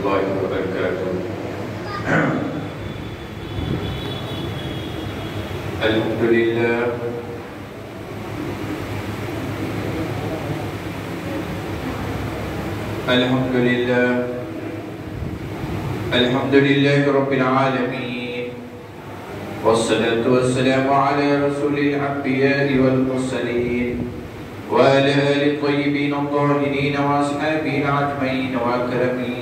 الله وبركاته. الحمد لله الحمد لله الحمد لله رب العالمين، والصلاة والسلام على رسول الأنبياء والمرسلين وعلى آل الطيبين الطاهرين وأصحابه الأجمعين وأكرمين.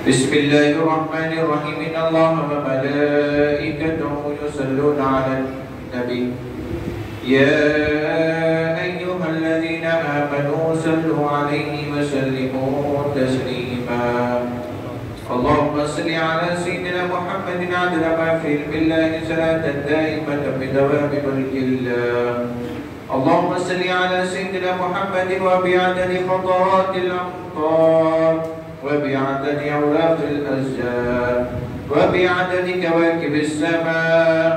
بسم الله الرحمن الرحيم. إن الله وملائكته يصلون على النبي يا أيها الذين آمنوا صلوا عليه وسلموا تسليما. اللهم صل على سيدنا محمد عدد ما في علم الله صلاة دائمة بدوام ملك الله. اللهم صل على سيدنا محمد وبعدد خطوات الأمطار وبعدد أوراق الأشجار وبعدد كواكب السماء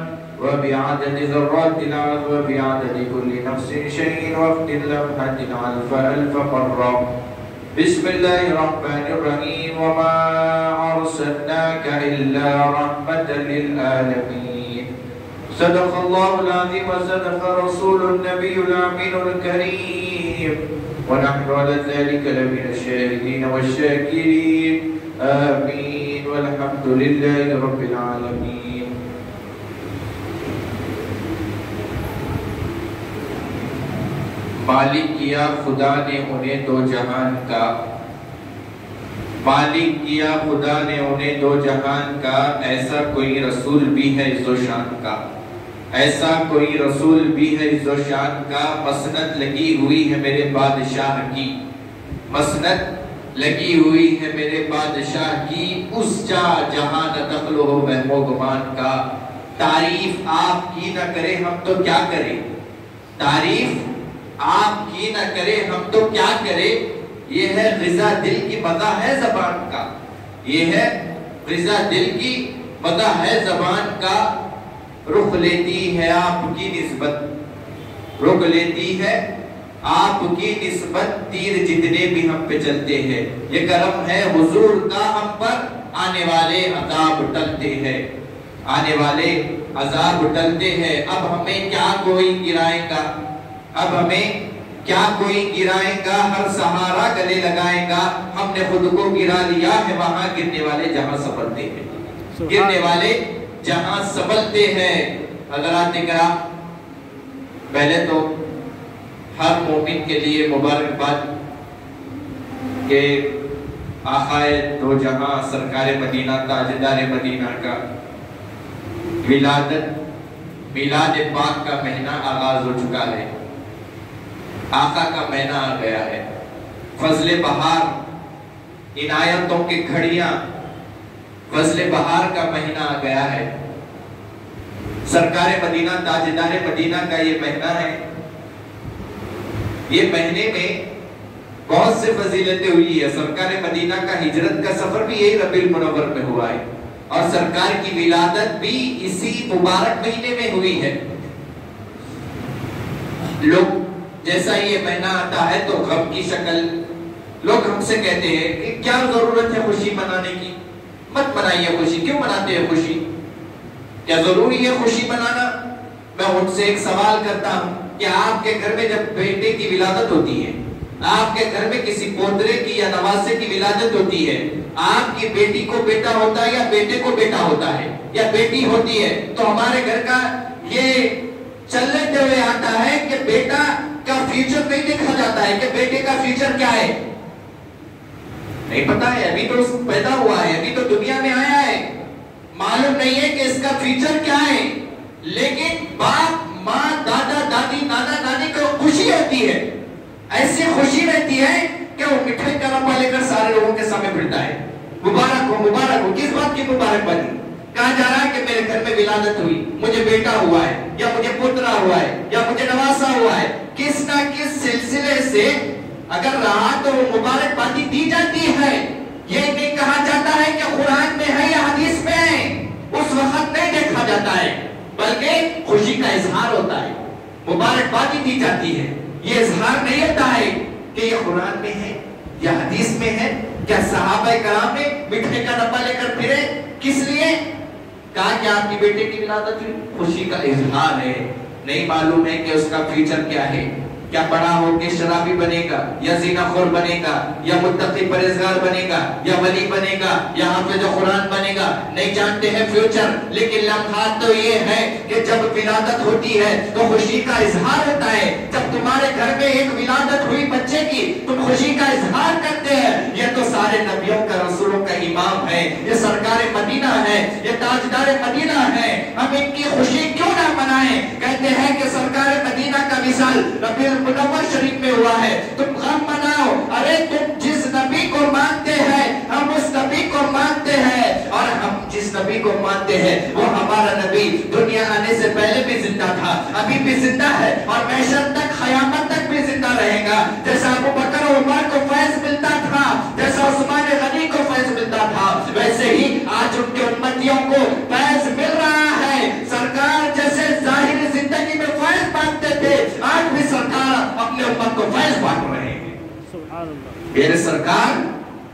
وبعدد ذرات الأرض وبعدد كل نفس شيء وفد لمحة ألف ألف مرة. بسم الله الرحمن الرحيم. وما أرسلناك إلا رحمة للعالمين. صدق الله العظيم وصدق رسول النبي الأمين الكريم، ونحن على ذلك لمن الشاهدين والشاكرين. آمين والحمد لله رب العالمين. مالک کیا خدا نے انہیں دو جہان کا، مالک کیا خدا نے انہیں دو جہان کا، ایسا کوئی رسول بھی ہے عز و شان کا، ایسا کوئی رسول بھی ہے عز و شان کا. مسند لگی ہوئی ہے میرے بادشاہ کی، مسند لگی ہوئی ہے میرے بادشاہ کی، اس جا جہاں نہ دخل ہو وہم و گمان کا. تعریف آپ کی نہ کرے ہم تو کیا کریں، تعریف آپ کی نہ کرے ہم تو کیا کرے. یہ ہے غذا دل کی مزہ ہے زبان کا، یہ ہے غذا دل کی مزہ ہے زبان کا. رخ لیتی ہے آپ کی نسبت، رخ لیتی ہے آپ کی نسبت، تیر جتنے بھی ہم پہ چلتے ہیں. یہ کرم ہے حضور کا ہم پر، آنے والے عذاب ٹلتے ہیں، آنے والے عذاب ٹلتے ہیں. اب ہمیں کیا کوئی گرائے گا، اب ہمیں کیا کوئی گرائے گا، ہر سہارا گلے لگائے گا. ہم نے خود کو گرا لیا ہے، وہاں گرنے والے جہاں سنبھلتے ہیں، گرنے والے جہاں سنبھلتے ہیں. حضرات کرام، پہلے تو ہر مومن کے لیے مبارکباد کہ آقائے دو جہاں سرکار مدینہ تاجدار مدینہ کا ولادت، میلاد پاک کا مہینہ آغاز ہو چکا ہے. آقا کا مہینہ آ گیا ہے. فضل بہار، عنایتوں کی گھڑیاں، فضل بہار کا مہینہ آ گیا ہے. سرکار مدینہ تاجدار مدینہ کا یہ مہینہ ہے. یہ مہینے میں بہت سے فضیلتیں ہوئی ہے. سرکار مدینہ کا ہجرت کا سفر بھی یہی ربیع المنور میں ہوا ہے، اور سرکار کی ولادت بھی اسی مبارک مہینے میں ہوئی ہے. لوگ جیسا یہ مہینہ آتا ہے تو غم کی شکل، لوگ ہم سے کہتے ہیں کہ کیا ضرورت ہے خوشی منانے کی، مت منائیے خوشی. کیوں مناتے ہیں خوشی؟ کیا ضروری ہے خوشی منانا؟ میں ان سے ایک سوال کرتا ہوں کہ آپ کے گھر میں جب بیٹے کی ولادت ہوتی ہے، آپ کے گھر میں کسی پوترے کی یا نواسے کی ولادت ہوتی ہے، آپ کی بیٹی کو بیٹا ہوتا ہے یا بیٹے کو بیٹا ہوتا ہے یا بیٹی ہوتی ہے، تو ہمارے گھر کا یہ چلتے ہوئے آتا ہے کہ بیٹا کا فیوچر نہیں دیکھا جاتا ہے کہ بیٹے کا فیوچر کیا ہے. نہیں پتا ہے، ابھی تو پیدا ہوا ہے، ابھی تو دنیا میں آیا ہے، معلوم نہیں ہے کہ اس کا فیوچر کیا ہے. لیکن باپ، ماں، دادا، دادی، نانا، نانی کو خوشی ہوتی ہے، ایسی خوشی رہتی ہے کہ وہ مٹھائی کا ڈبہ لے کر سارے لوگوں کے سامنے پھرتا ہے. مبارک ہو، مبارک ہو. کس بات کی مبارک بادی؟ کہا جا رہا ہے کہ میرے گھر میں ولادت ہوئی، مجھے بیٹا ہوا ہے یا مجھے پترا ہوا ہے یا مجھے نواسا ہوا ہے. کس نہ کس سلسلے سے اگر رہا تو وہ مبارک بادی دی جاتی ہے. یہ نہیں کہا جاتا ہے کہ قرآن میں ہے یا حدیث میں ہے، اس وقت نہیں دیکھا جاتا ہے، بلکہ خوشی کا اظہار ہوتا ہے، مبارک بادی دی جاتی ہے. یہ اظہار نہیں ہوتا ہے کہ یہ قرآن میں ہے، یہ حدیث میں ہے. کیا صحابہ کرام نے مٹھائی کا ڈبہ لے کر پھرے؟ کس لیے؟ کہا کہ آپ کی بیٹے کی ولادت ہوئی، خوشی کا اظہار ہے. نہیں معلوم ہے کہ اس کا فیوچر کیا ہے. کیا بڑا ہو کے شرابی بنے گا، یا زنا خور بنے گا، یا متقی پرہیزگار بنے گا، یا ولی بنے گا، یا حافظ قرآن بنے گا، نہیں جانتے ہیں فیوچر. لیکن لمحات تو یہ ہے کہ جب ولادت ہوتی ہے تو خوشی کا اظہار ہوتا ہے. جب تمہارے گھر میں ایک ولادت ہوئی بچے کی، تم خوشی کا اظہار کرتے ہیں. یہ تو سارے نبیوں کا، رسولوں کا امام ہے، یہ سرکار مدینہ ہے، یہ تاجدار مدینہ ہے. ہم ان کی خوشی کیوں نہ منائیں؟ کہتے ہیں کہ سرکار مدینہ کا مثال ربیع المنور شریف میں ہوا ہے. تم غم مناؤ. ارے تم جس نبی کو مانتے ہیں ہم اس نبی کو مانتے ہیں، اور ہم جس نبی کو مانتے ہیں وہ ہمارا نبی دنیا آنے سے پہلے بھی زندہ تھا، ابھی بھی زندہ ہے، اور محشر تک، قیامت تک بھی زندہ رہے گا. جیسا ابو بکر و عمر کو فیض ملتا تھا، جیسا عثمان غنی کو فیض ملتا تھا، ویسے ہی آج ان کے امتیوں کو فیض مل رہا ہے. سرکار جیسے ظاہری زندگی میں فیض بانٹتے تھے، آج بھی سرکار اپنے امت کو فیض بانٹ رہے ہیں. میرے سرکار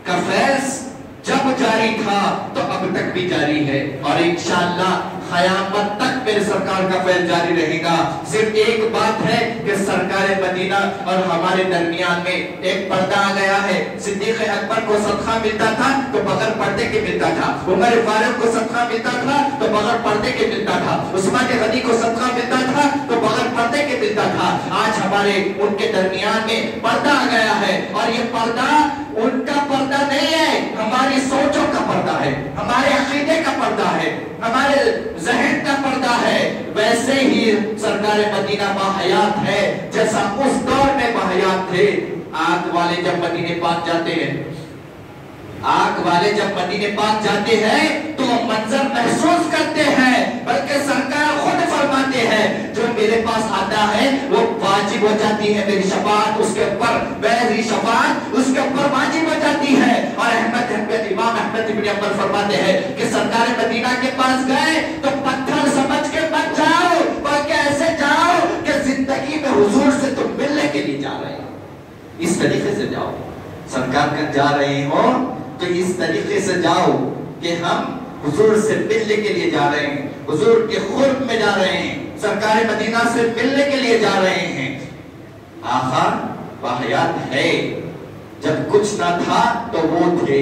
کا فیض جب جاری تھا تو اب تک بھی جاری ہے، اور انشاءاللہ قیامت تک میرے سرکار کا فیض جاری رہے گا. صرف ایک بات ہے کہ سرکار مدینہ اور ہمارے درمیان میں ایک پردہ آ گیا ہے. صدیق اکبر کو صدقہ ملتا تھا تو بغیر پردے کے ملتا تھا، عمر فاروق کو صدقہ ملتا تھا تو بغیر پردے کے ملتا تھا، عثمان غنی کو صدقہ ملتا تھا تو بغیر پردے کے ملتا تھا. آج ہمارے ان کے درمیان میں پردہ آ گیا ہے، اور یہ پردہ ان کا پردہ نہیں ہے، ہماری سوچوں کا پردہ ہے، ہمارے عقیدے کا پردہ ہے، ہمارے ذہن کا پردہ ہے. ویسے ہی سرکار مدینہ باحیات ہے جیسا اس دور میں باحیات تھے. آگ والے جب مدینے پاک جاتے ہیں، آگ والے جب مدینے پاک جاتے ہیں تو وہ منظر محسوس کرتے ہیں، بلکہ سرکار خود فرماتے ہیں جو میرے پاس آتا ہے وہ واجب ہو جاتی ہے میری شفاعت اس کے اوپر، میری شفاعت اس کے اوپر واجب ہو جاتی ہے. اور امام احمد بن حنبل فرماتے ہیں کہ سرکار مدینہ کے پاس گئے تو پتھر سمجھ کے مت جاؤ، بلکہ ایسے جاؤ کہ زندگی میں حضور سے تم ملنے کے لیے جا رہے ہو. اس طریقے سے جاؤ. سرکار کا جا رہے ہو تو اس طریقے سے جاؤ کہ ہم حضور سے ملنے کے لیے جا رہے ہیں، حضور کے قرب میں جا رہے ہیں، سرکار مدینہ سے ملنے کے لیے جا رہے ہیں. آقا باحیات ہے. جب کچھ نہ تھا تو وہ تھے،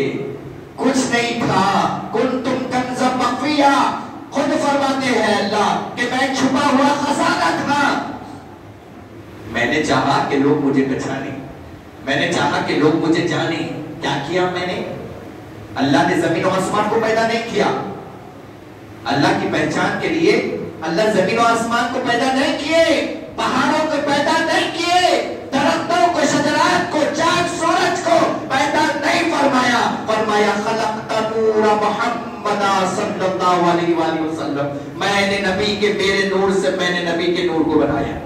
کچھ نہیں تھا. کنتم کنز مخفیہ، خود فرماتے ہیں اللہ کہ میں چھپا ہوا خزانہ تھا. میں نے چاہا کہ لوگ مجھے پہچانیں، میں نے چاہا کہ لوگ مجھے جانیں. کیا کیا میں نے؟ اللہ نے زمین و آسمان کو پیدا نہیں کیا. اللہ کی پہچان کے لیے اللہ زمین و آسمان کو پیدا نہیں کیے، پہاڑوں کو پیدا نہیں کیے، درختوں کو، شجرات کو، چاند سورج کو پیدا نہیں فرمایا. فرمایا خلقت نور محمد صلی اللہ علیہ وآلہ وسلم، میں نے نبی کے میرے نور سے میں نے نبی کے نور کو بنایا.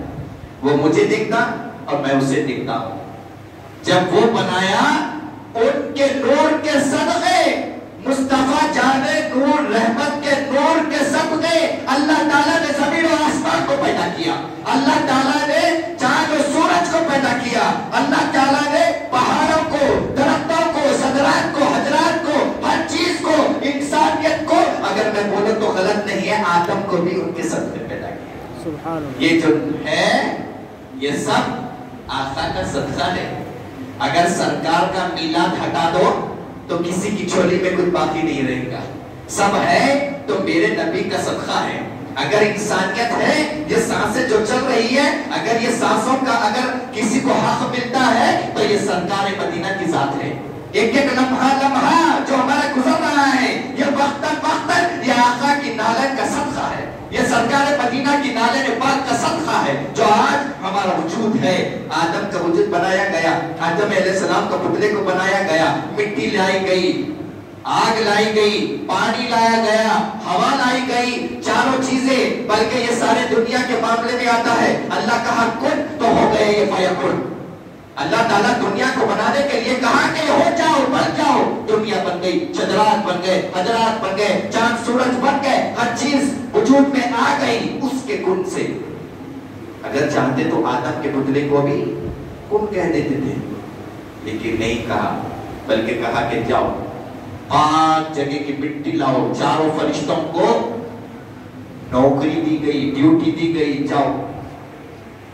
وہ مجھے دکھتا اور میں اسے دکھتا ہوں. جب وہ بنایا ان کے نور کے صدقے، مصطفیٰ جانے نور رحمت کے نور کے صدقے اللہ تعالیٰ نے زمین و آسمان کو پیدا کیا. اللہ تعالیٰ نے چاند و سورج کو پیدا کیا. اللہ تعالیٰ نے پہاڑوں کو، درختوں کو، شجرات کو، حجرات کو، ہر چیز کو، انسانیت کو، اگر میں بولوں تو غلط نہیں ہے، آدم کو بھی ان کے صدقے پیدا کیا. سبحان اللہ. یہ جو ہے یہ سب آقا کا صدقہ ہے. اگر سرکار کا میلاد ہٹا دو تو کسی کی چھولی میں کچھ باقی نہیں رہے گا. سب ہے تو میرے نبی کا صدقہ ہے. اگر انسانیت ہے، یہ سانسیں جو چل رہی ہے، اگر یہ سانسوں کا اگر کسی کو حق ملتا ہے تو یہ سرکار مدینہ کی ذات ہے. ایک ایک لمحہ لمحہ جو ہمارا گزر رہا ہے یہ وقتاً وقتاً یہ آقا کی نالت کا صدقہ ہے، یہ سرکار مدینہ کی نالت پاک کا صدقہ ہے جو آج ہمارا وجود ہے. آدم کا وجود بنایا گیا، آدم علیہ السلام کا پتلے کو بنایا گیا، مٹی لائی گئی، آگ لائی گئی، پانی لایا گیا، ہوا لائی گئی، چاروں چیزیں. بلکہ یہ سارے دنیا کے معاملے میں آتا ہے. اللہ کہا کن تو ہو گئے یہ فیکن. اللہ تعالیٰ دنیا کو بنانے کے لیے کہا کہ ہو جاؤ، بن جاؤ. دنیا بن گئی، شجرات بن گئے، حجرات بن گئے، چاند سورج بن گئے، ہر چیز وجود میں آ گئی اس کے کن سے. اگر چاہتے تو آدم کے پتلے کو بھی کن کہہ دیتے تھے، لیکن نہیں کہا، بلکہ کہا کہ جاؤ 5 جگہ کی مٹی لاؤ. چاروں فرشتوں کو نوکری دی گئی، ڈیوٹی دی گئی، جاؤ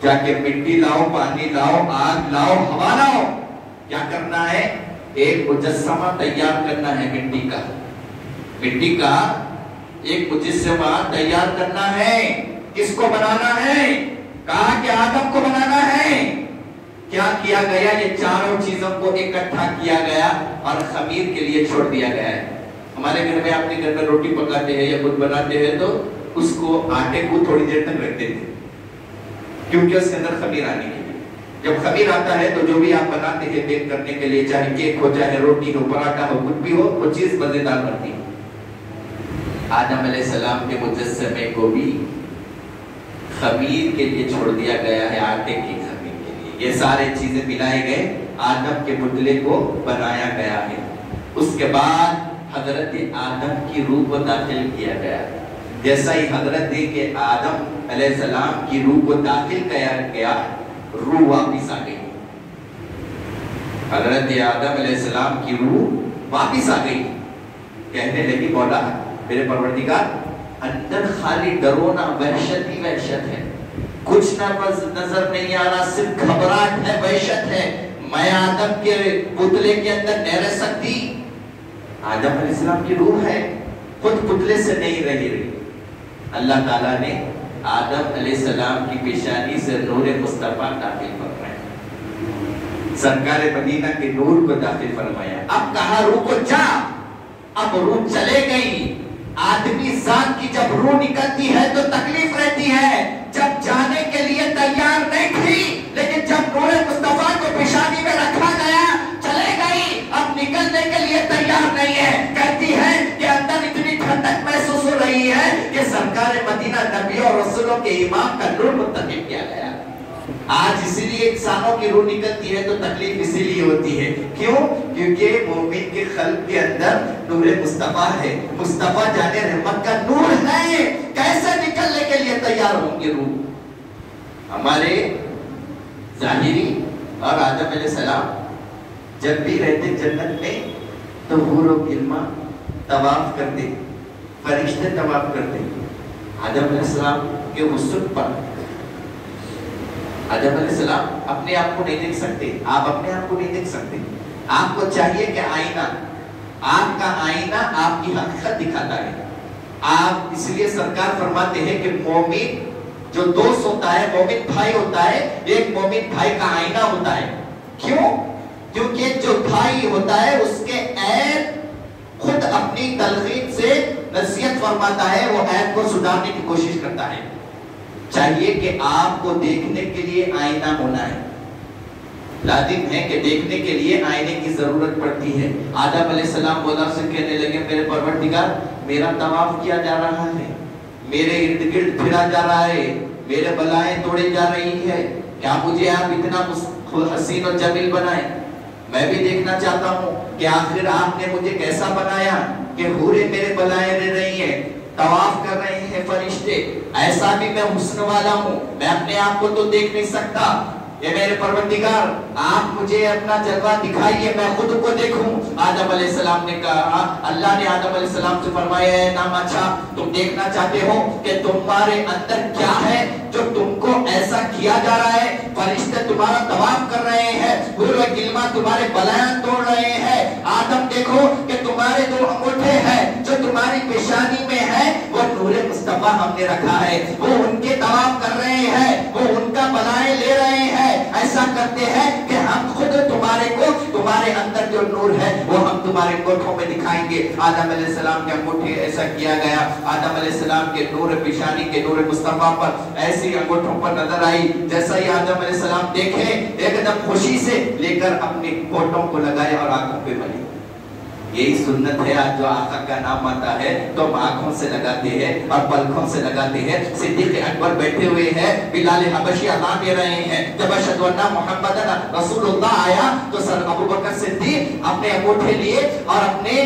جا کے مٹی لاؤ، پانی لاؤ، آگ لاؤ، ہوا لاؤ. کیا کرنا ہے؟ ایک مجسمہ تیار کرنا ہے مٹی کا. مٹی کا ایک مجسمہ تیار کرنا ہے. کس کو بنانا ہے؟ کہا کہ آدم کو بنانا ہے. کیا کیا گیا؟ یہ چاروں چیزوں کو اکٹھا کیا گیا اور خمیر کے لیے چھوڑ دیا گیا ہے. ہمارے گھر میں، اپنے گھر میں روٹی پکاتے ہیں یا کچھ بناتے ہیں تو اس کو آٹے کو تھوڑی دیر تک رکھ دیتے ہیں، کیونکہ اس کے اندر خمیر آنے کے لیے. جب خمیر آتا ہے تو جو بھی آپ بناتے ہیں بیک کرنے کے لیے، چاہے کیک ہو، چاہے روٹی ہو، پراٹھا ہو، کچھ بھی ہو، وہ چیز مزیدار بنتی ہے. آدم علیہ السلام کے مجسمے کو بھی خمیر کے لیے چھوڑ دیا گیا ہے، آٹے کی خمیر کے لیے. یہ سارے چیزیں ملائے گئے، آدم کے پتلے کو بنایا گیا ہے. اس کے بعد حضرت آدم کی روح کو داخل کیا گیا. جیسا ہی حضرت آدم علیہ السلام کی روح کو داخل کیا گیا، روح واپس آ گئی. حضرت آدم علیہ السلام کی روح واپس آ گئی. کہنے لگی مولا میرے پروردگار، اندر خالی ڈرونا، وحشت ہی وحشت ہے، کچھ نظر نہیں آ رہا، صرف گھبراہٹ ہے، وحشت ہے. میں آدم کے پتلے کے اندر نہیں رہ سکتی. آدم علیہ السلام کی روح ہے، خود پتلے سے نہیں رہی. اللہ تعالیٰ نے آدم علیہ السلام کی پیشانی سے نور مصطفیٰ داخل فرمایا، سرکار مدینہ کے نور کو داخل فرمایا. اب کہا روح کو جا. اب روح چلے گئی. آدمی ذات کی جب روح نکلتی ہے تو تکلیف رہتی ہے. جب جانے کے لیے تیار نہیں تھی، لیکن جب نور مصطفیٰ کو پیشانی میں رکھا گیا، چلے گئی. اب نکلنے کے لیے تیار نہیں ہے. کہتی ہے کہ اندر اتنی ٹھنڈک محسوس ہو رہی ہے کہ سرکار مدینہ نبیوں اور رسولوں کے امام کا نور منتخب کیا گیا. آج اسی لیے انسانوں کی روح نکلتی ہے تو تکلیف اسی لیے ہوتی ہے. کیوں؟ کیونکہ مومن کے قلب کے اندر نور مصطفیٰ ہے. مصطفیٰ جانے رحمت کا نور ہے. کیسے نکلنے کے لیے تیار ہوں گے روح؟ ہمارے ظاہری اور آدم علیہ السلام جب بھی رہتے جنت میں تو حور و غلمان طواف کرتے، فرشتے طواف کرتے. آدم علیہ السلام کے غسل پر آدم علیہ السلام اپنے آپ کو نہیں دیکھ سکتے. آپ اپنے آپ کو نہیں دیکھ سکتے. آپ کو چاہیے کہ آئینہ، آپ کا آئینہ آپ کی حقیقت دکھاتا ہے. آپ اس لیے سرکار فرماتے ہیں کہ مومن جو دوست ہوتا ہے، مومن بھائی ہوتا ہے، ایک مومن بھائی کا آئینہ ہوتا ہے. کیوں؟ کیونکہ جو بھائی ہوتا ہے اس کے عیب خود اپنی تلقین سے نصیحت فرماتا ہے، وہ عیب کو سدھارنے کی کوشش کرتا ہے. چاہیے کہ آپ کو دیکھنے کے لیے آئینہ ہونا ہے. لازم ہے کہ دیکھنے کے لیے آئینے کی ضرورت پڑتی ہے. آدم علیہ السلام مولا سے کہنے لگے میرے پروردگار، میرا طواف کیا جا رہا ہے، میرے ارد گرد پھرا جا رہا ہے، میرے بلائیں توڑے جا رہی ہے. کیا مجھے آپ اتنا حسین و جمیل بنائیں؟ میں بھی دیکھنا چاہتا ہوں کہ آخر آپ نے مجھے کیسا بنایا کہ حوریں میرے بلائیں رہ رہی ہیں، طواف کر رہے ہیں فرشتے. ایسا بھی میں حسن والا ہوں، میں اپنے آپ کو تو دیکھ نہیں سکتا. یہ میرے پروردگار آپ مجھے اپنا جلوہ دکھائیے، میں خود کو دیکھوں. آدم علیہ السلام نے کہا، اللہ نے آدم علیہ السلام سے فرمایا ہے نام اچھا، تم دیکھنا چاہتے ہو کہ تمہارے اندر کیا ہے جو تم کو ایسا کیا جا رہا ہے؟ فرشتے تمہارا طواف کر رہے ہیں، حور و غلمان تمہارے بلائیں توڑ رہے ہیں. آدم دیکھو کہ تمہارے دو انگوٹھے ہیں جو تمہاری پیشانی میں ہے، وہ نور مصطفیٰ ہم نے رکھا ہے، وہ ان کے طواف کر رہے ہیں، وہ ان کا بلائیں لے رہے ہیں. ایسا کرتے ہیں کہ ہم خود تمہارے کو، تمہارے اندر جو نور ہے وہ ہم تمہارے انگوٹھوں میں دکھائیں گے. آدم علیہ السلام کے انگوٹھے ایسا کیا گیا. آدم علیہ السلام کے نور پیشانی کے نور مصطفیٰ پر ایسی انگوٹھوں پر نظر آئی. جیسا ہی آدم علیہ السلام دیکھے، ایک دم خوشی سے لے کر اپنے ہونٹوں کو لگائے اور آنکھوں پہ ملی. یہی سنت ہے. آج جو آقا کا نام آتا ہے تو ہم آنکھوں سے لگاتے ہیں اور پلکوں سے لگاتے ہیں. صدیق اکبر بیٹھے ہوئے ہیں، بلال حبشی اذان دے رہے ہیں. جب اشہد ان محمد رسول اللہ آیا تو سر ابو بکر صدیق اپنے انگوٹھے لیے اور اپنے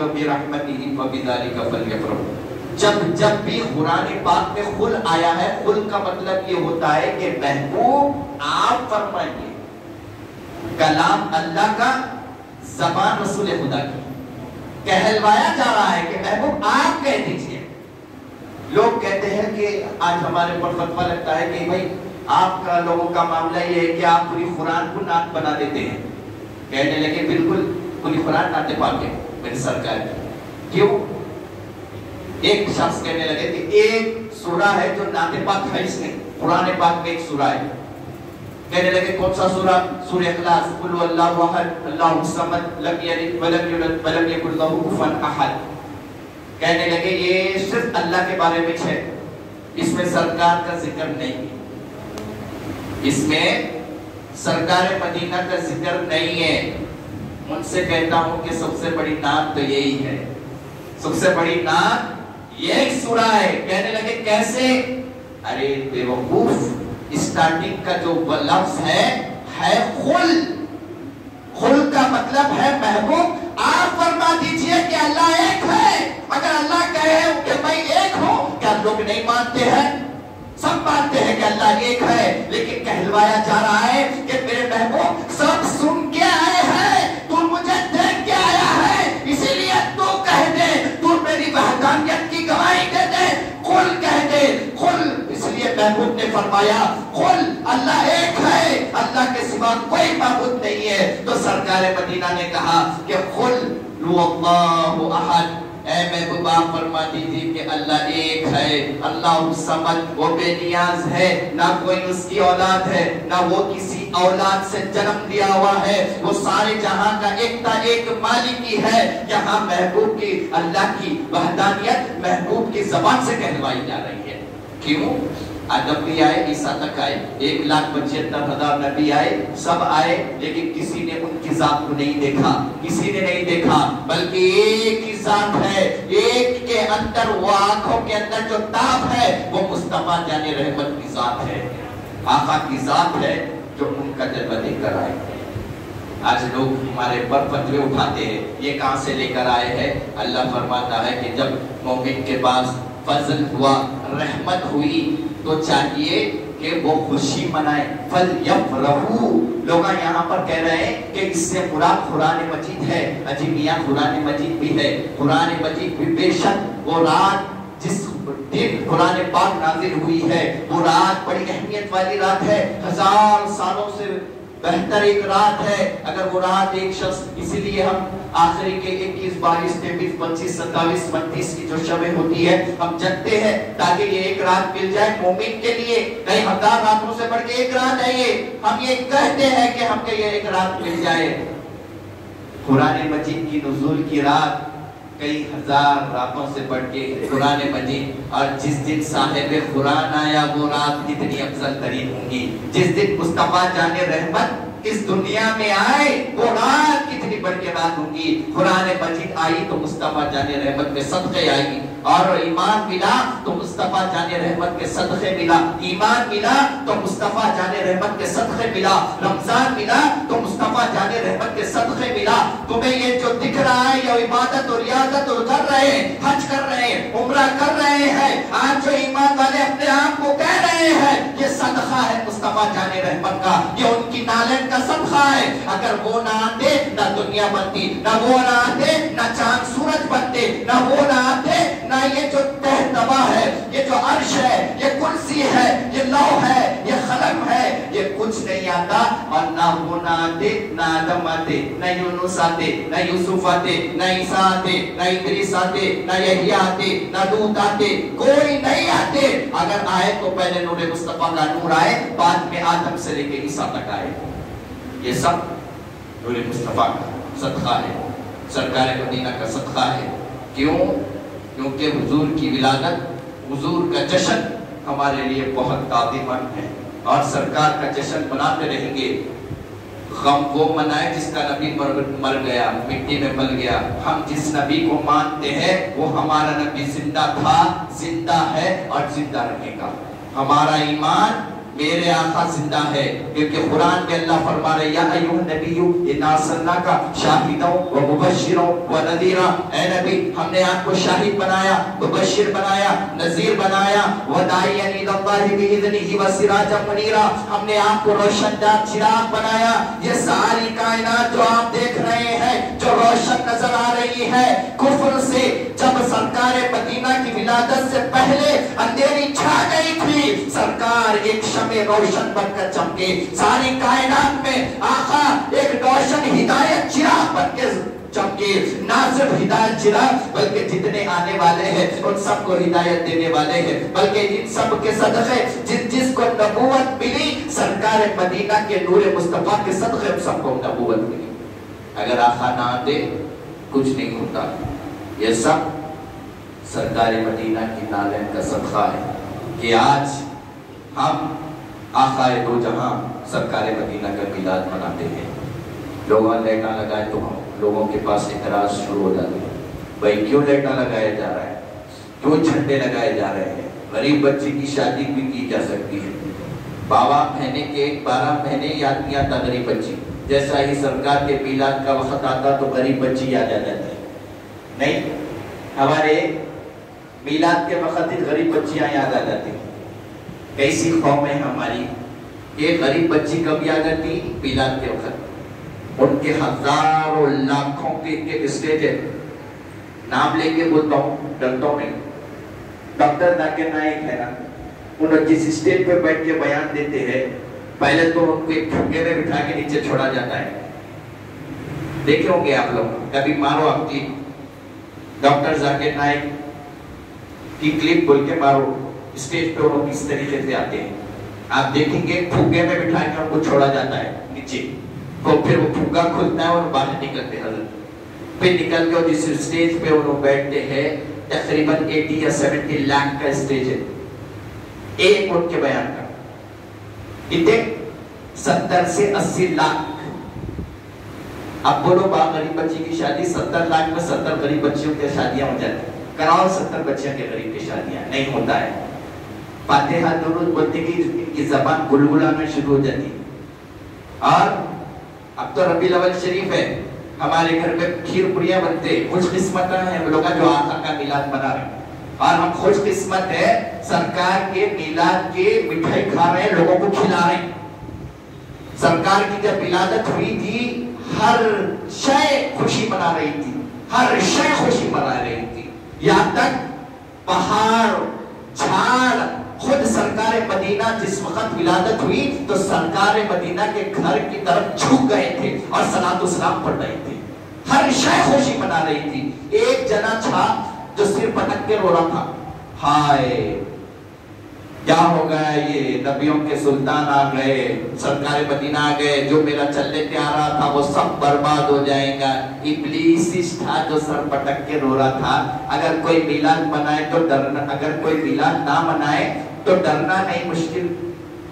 وَبِرَحْمَتِهِ وَبِذَلِكَ فَلْيَفْرَحُوا۔ جب بھی قرآن پاک میں خل آیا ہے، خل کا مطلب یہ ہوتا ہے کہ محبوب آپ فرمائیے، کلام اللہ کا، زبان رسول خدا کی، کہلوایا جا رہا ہے کہ محبوب آپ کہہ دیجئے۔ لوگ کہتے ہیں کہ آج ہمارے پر فتویٰ لگتا ہے کہ بھائی آپ کا لوگوں کا معاملہ یہ ہے کہ آپ پوری قرآن کو نعت بنا دیتے ہیں۔ کہنے لگے بالکل پوری قرآن نعت پاک ہے میری سرکار کی۔ کیوں؟ ایک شخص کہنے لگے کہ ایک سورہ ہے جو نعت پاک ہے، اس میں قرآن پاک میں ایک سورہ ہے۔ کہنے لگے کون سا سورہ؟ سورہ اخلاص، قل هو اللہ احد اللہ الصمد لم یلد ولم یولد ولم یکن لہ کفوا احد۔ کہنے لگے یہ صرف اللہ کے بارے میں ہے، اس میں سرکار کا ذکر نہیں، اس میں سرکار مدینہ کا ذکر نہیں ہے۔ ان سے کہتا ہوں کہ سب سے بڑی نعت تو یہی ہے، سب سے بڑی نعت یہ ایک سورہ ہے۔ کہنے لگے کیسے؟ ارے بے وقوف، اسٹارٹنگ کا جو لفظ ہے خل، خل کا مطلب ہے محبوب آپ فرما دیجئے کہ اللہ ایک ہے۔ اگر اللہ کہے کہ میں ایک ہوں، کیا لوگ نہیں مانتے ہیں؟ سب مانتے ہیں کہ اللہ ایک ہے، لیکن کہلوایا جا رہا ہے کہ میرے محبوب سب سن کے آئے ہیں، تو مجھے دیکھ کے آیا ہے، اسی لیے تو کہہ دے، تو میری وحدانیت کی گواہی دے دے، قل کہہ دے، قل۔ اس لیے محبوب نے فرمایا قل، اللہ ایک ہے، اللہ کے سوا کوئی معبود نہیں ہے۔ تو سرکار مدینہ نے کہا کہ قل هو اللہ احد، اے محبوب آپ فرما دیجیے کہ اللہ ایک ہے، اللہ الصمد، وہ بے نیاز ہے، نہ کوئی اس کی اولاد ہے، نہ وہ کسی اولاد سے جنم دیا ہوا ہے، وہ سارے جہاں کا ایک تا ایک مالکی ہے۔ یہاں محبوب کی، اللہ کی وحدانیت محبوب کی زبان سے کہلوائی جا رہی ہے۔ کیوں؟ آدم بھی آئے، عیسیٰ تک آئے، 1,75,000 نبی آئے، سب آئے، لیکن کسی نے ان کی ذات کو نہیں دیکھا، کسی نے نہیں دیکھا، بلکہ ایک ہی ذات ہے، ایک کے اندر وہ آنکھوں کے اندر جو تاب ہے وہ مصطفیٰ جان رحمت کی ذات ہے، آقا کی ذات ہے جو ان کا جلوہ دے کر آئے۔ آج لوگ ہمارے پر فتوے اٹھاتے ہیں، یہ کہاں سے لے کر آئے ہیں؟ اللہ فرماتا ہے کہ جب مومن کے پاس فضل ہوا، رحمت ہوئی، تو چاہیے کہ وہ خوشی منائے، فَلْيَفْرَحُوا۔ لوگ یہاں پر کہہ رہے ہیں کہ اس سے مراد قرآن مجید ہے۔ عجیب میاں قرآن مجید بھی ہے، قرآن مجید بھی بے شک وہ رات جس دن قرآن پاک نازل ہوئی ہے، وہ رات بڑی اہمیت والی رات ہے، 1000 سالوں سے بہتر ایک رات ہے۔ اگر وہ رات ایک شخص، اسی لیے ہم آخری کے 21، 22، 23، 25، 27، 29 کی جو شبیں ہوتی ہے ہم جگتے ہیں تاکہ یہ ایک رات مل جائے مومن کے لیے۔ کئی 1000 راتوں سے بڑھ کے ایک رات ہے یہ، ہم یہ کہتے ہیں کہ ہم کے یہ ایک رات مل جائے۔ قرآن مجید کی نزول کی رات کئی 1000 راتوں سے بڑھ کے قرآن مجید، اور جس دن صاحب قرآن آیا وہ رات کتنی افضل ترین ہوں گی۔ جس دن مصطفیٰ جان رحمت اس دنیا میں آئے وہ رات کتنی بڑھ کے رات ہوں گی۔ قرآن مجید آئی تو مصطفیٰ جان رحمت میں صدقے آئے گی، اور ایمان ملا تو مصطفیٰ جان رحمت کے صدقے ملا، ایمان ملا تو مصطفیٰ جان رحمت کے صدقے ملا، رمضان ملا تو مصطفیٰ جان رحمت کے صدقے ملا۔ تمہیں یہ جو دکھ رہا ہے یہ عبادت اور ریاضت اور کر رہے ہیں، حج کر رہے ہیں، عمرہ کر رہے ہیں، آج جو ایمان والے اپنے آپ کو کہہ رہے ہیں یہ صدقہ ہے مصطفیٰ جان رحمت کا، یہ ان کی نالن کا صدقہ ہے۔ اگر وہ نہ آتے نہ دنیا بنتی، نہ وہ نہ آتے نہ چاند سورج بنتے، نہ وہ نہ آتے نہ یہ جو تہتوا ہے، یہ جو عرش ہے، یہ کرسی ہے، یہ لوح ہے، یہ قلم ہے، یہ کچھ نہیں آتا۔ اور نہ وہ نہ آتے، نہ آدم آتے، نہ یونس آتے، نہ یوسف آتے، نہ عیسیٰ آتے، نہ ادریس آتے، نہ یحییٰ آتے، نہ لوط آتے، کوئی نہیں آتے۔ اگر آئے تو پہلے نور مصطفیٰ کا نور آئے، بعد میں آدم سے لے کے عیسیٰ تک آئے۔ یہ سب نور مصطفیٰ کا صدقہ ہے، سرکار مدینہ کا صدقہ ہے۔ کیوں؟ کیونکہ حضور کی ولادت، حضور کا جشن ہمارے لیے بہت قادمند ہے، اور سرکار کا جشن مناتے رہیں گے۔ غم وہ منائے جس کا نبی مر گیا، مٹی میں مل گیا۔ ہم جس نبی کو مانتے ہیں وہ ہمارا نبی زندہ تھا، زندہ ہے اور زندہ رہے گا۔ ہمارا ایمان میرے آقا زندہ ہے، کیونکہ قرآن میں اللہ فرما رہے یا ایھا النبی انا ارسلناک شاہدا و مبشرا و نذیرا، اے نبی ہم نے آپ کو شاہد بنایا، مبشر بنایا، نذیر بنایا، وداعیا الی اللہ باذنہ و سراجا منیرا، ہم نے آپ کو روشن دان چراغ بنایا۔ یہ ساری کائنات جو آپ دیکھ رہے ہیں، جو روشن نظر آ رہی ہے، کفر سے جب سرکار مدینہ کی ولادت سے پہلے اندھیری چھا گئی تھی، سرکار ایک شمع روشن بن کر چمکے، ساری کائنات میں آقا ایک روشن ہدایت چراغ بن کے چمکے، نہ صرف ہدایت چراغ بلکہ جتنے آنے والے ہیں ان سب کو ہدایت دینے والے ہیں، بلکہ ان سب کے صدقے جس کو نبوت ملی سرکار مدینہ کے نور مصطفیٰ کے صدقے ان سب کو نبوت ملی۔ اگر آقا نہ آتے کچھ نہیں ہوتا، یہ سب سرکار مدینہ کی نالین کا صدقہ ہے کہ آج ہم آقا دو جہاں سرکار مدینہ کا میلاد مناتے ہیں۔ لوگوں لیٹا لگائے تو ہم لوگوں کے پاس اعتراض شروع ہو جاتے ہیں، بھائی کیوں لیٹا لگایا جا رہا ہے، کیوں جھنڈے لگائے جا رہے ہیں؟ غریب بچے کی شادی بھی کی جا سکتی ہے، 12 مہینے یاد نہیں آتا غریب بچی، جیسا ہی سرکار کے میلاد کا وقت آتا تو غریب بچی یاد آ جاتی ہے۔ نہیں، ہمارے میلاد کے وقت غریب بچیاں یاد آ جاتی ہیں۔ کیسی قوم ہے ہماری، یہ غریب بچی کب یاد آتی؟ میلاد کے وقت۔ ان کے ہزاروں لاکھوں کے اسٹیج ہے، نام لے کے بولتا ہوں، ڈرتا ہوں نہیں۔ ڈاکٹر ذاکر نائک ہے نا، انہوں جس اسٹیج پہ بیٹھ کے بیان دیتے ہیں، پہلے تو ان کو ایک ٹھگے میں بٹھا کے نیچے چھوڑا جاتا ہے۔ دیکھے ہوں گے آپ لوگ، کبھی مارو آپ کلپ، ڈاکٹر ذاکر نائک کی کلپ بول کے مارو، اسٹیج پہ وہ کس طریقے سے آتے ہیں آپ دیکھیں گے، پھگے میں بٹھا کے ان کو چھوڑا جاتا ہے نیچے، تو پھر وہ پھگا کھلتا ہے اور باہر نکلتے ہیں، پھر نکل کے جس اسٹیج پہ وہ بیٹھتے ہیں تقریباً 80 یا 70 لاکھ کا اسٹیج ہے ایک ان کے بیان کا، کتنے 70 سے 80 لاکھ۔ اب بولو غریب بچی کی شادی 70 لاکھ میں 70 غریب بچیوں کی شادیاں ہو جاتی ہیں، کراؤ 70 بچیوں کے غریب کی شادیاں، نہیں ہوتا ہے۔ فاتحہ درود بولتے کہ ان کی زبان گلگلانا شروع ہو جاتی، اور اب تو ربیع الاول شریف ہے، ہمارے گھر میں کھیر پوریاں بنتے، خوش قسمت ہیں ہم لوگ جو آقا کا میلاد منا رہے ہیں، اور ہم خوش قسمت ہے سرکار کے میلاد کے مٹھائی کھا رہے ہیں، لوگوں کو کھلا رہے ہیں۔ سرکار کی جب ولادت ہوئی تھی ہر شے خوشی منا رہی تھی، ہر شے خوشی منا رہی تھی، یہاں تک پہاڑ جھاڑ خود سرکار مدینہ جس وقت ولادت ہوئی تو سرکار مدینہ کے گھر کی طرف جھک گئے تھے اور صلاۃ و سلام پڑھ رہے تھے، ہر شے خوشی منا رہی تھی۔ ایک جنا تھا جو سر پٹک کے رو رہا تھا، ہائے کیا ہو گیا، یہ نبیوں کے سلطان آ گئے، سرکار مدینہ آ گئے، جو میرا چلنے پہ آ رہا تھا وہ سب برباد ہو جائے گا۔ ابلیس تھا جو سر پٹک کے رو رہا تھا۔ اگر کوئی میلاد منائے تو ڈرنا، اگر کوئی میلاد نہ منائے تو ڈرنا نہیں، مشکل،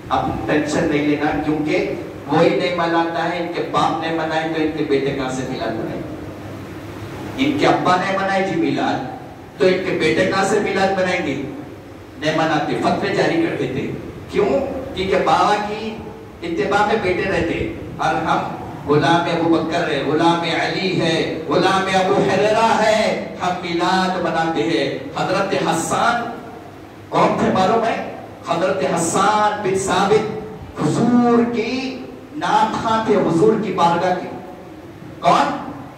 اب ٹینشن نہیں لینا، کیونکہ وہی نہیں مناتا ہے، ان کے باپ نے منائے تو ان کے بیٹے کہاں سے میلاد منائے؟ ان کے ابا نے منائے جی میلاد، تو ان کے بیٹے کہاں سے میلاد منائیں گے؟ نہیں مناتے، فتوے جاری کرتے تھے، کیوں؟ کیونکہ بابا کی اتباع میں بیٹے رہتے، اور ہم غلام ابو بکر ہے، غلام علی ہے، غلام ابو ہریرہ ہے، ہم میلاد مناتے ہیں۔ حضرت حسان کون تھے معلوم ہے؟ حضرت حسان بن ثابت حضور کی نام خواں تھے، حضور کی بارگاہ کے۔ کون؟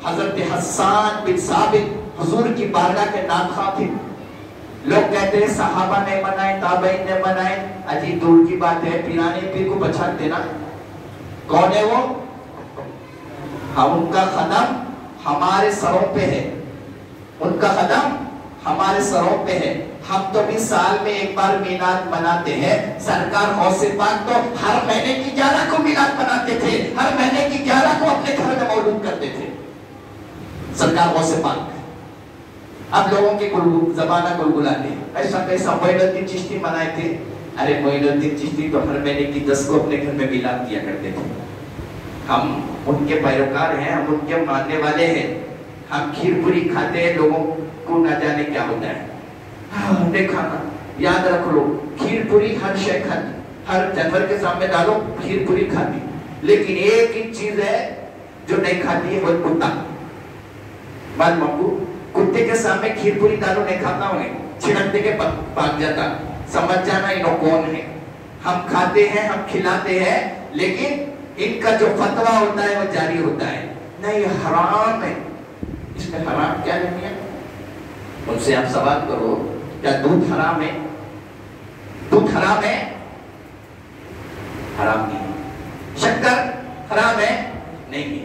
حضرت حسان بن ثابت حضور کی بارگاہ کے نام خواں تھے۔ لوگ کہتے ہیں صحابہ نے منائے، تابعین نے منائے، عجیب دور کی بات ہے، پیرانے پیر کو پہچانتے نا؟ کون ہے وہ؟ ہم ان کا قدم ہمارے سروں پہ ہے، ان کا قدم ہمارے سروں پہ ہے۔ ہم تو بھی سال میں ایک بار میلاد مناتے ہیں، سرکار غوث پاک تو ہر مہینے کی 11 کو میلاد مناتے تھے، ہر مہینے کی 11 کو اپنے گھر میں مولود کرتے تھے سرکار غوث پاک۔ اب لوگوں کے زبانہ گلگلاتے، ایسا کیسا معین الدین چشتی منائے تھے؟ ارے معین الدین چشتی تو ہر مہینے کی 10 کو اپنے گھر میں میلاد کیا کرتے تھے۔ ہم ان کے پیروکار ہیں، ہم ان کے ماننے والے ہیں، ہم کھیر پوری کھاتے ہیں، لوگوں کو نہ جانے کیا ہوتا ہے، دیکھا نا، یاد رکھ لو، کھیر پوری ہر شے کھاتی، ہر جانور کے سامنے ڈالو کھیر پوری کھاتی، لیکن ایک ہی چیز ہے جو نہیں کھاتی ہے، وہ کتا. بات مانگو، کتے کے سامنے کھیر پوری ڈالو نہیں کھاتا ہوں، چھڑکتے کے بھاگ جاتا. سمجھ جانا انہوں کون ہے. ہم کھاتے ہیں، ہم کھلاتے ہیں، لیکن ان کا جو فتویٰ ہوتا ہے وہ جاری ہوتا ہے. نہیں یہ حرام ہے. اس میں حرام کیا نہیں ہے؟ ان سے آپ سوال کرو، کیا دودھ حرام ہے؟ دودھ حرام ہے؟ حرام نہیں ہے. شکر حرام ہے؟ نہیں ہے.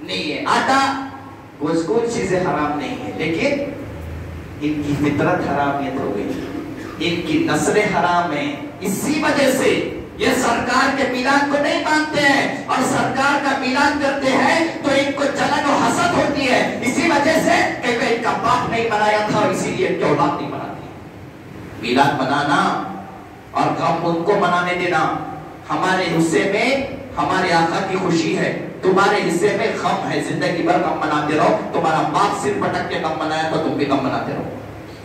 نہیں ہے. آٹا، کوئی چیزیں حرام نہیں ہے، لیکن ان کی فطرت حرامیت ہو گئی، ان کی نسلیں حرام ہیں. اسی وجہ سے یہ سرکار کے میلاد کو نہیں مانتے ہیں، اور سرکار کا میلاد کرتے ہیں تو ان کو جلن و حسد ہوتی ہے. اسی وجہ سے کہ ان کا باپ نہیں منایا تھا، اسی لیے ان کی اولاد نہیں مناتی. میلاد منانا اور غم ان کو منانے دینا. ہمارے حصے میں ہمارے آقا کی خوشی ہے، تمہارے حصے میں غم ہے. زندگی بھر غم مناتے رہو. تمہارا باپ صرف پٹک کے غم منایا تو تم بھی غم مناتے رہو.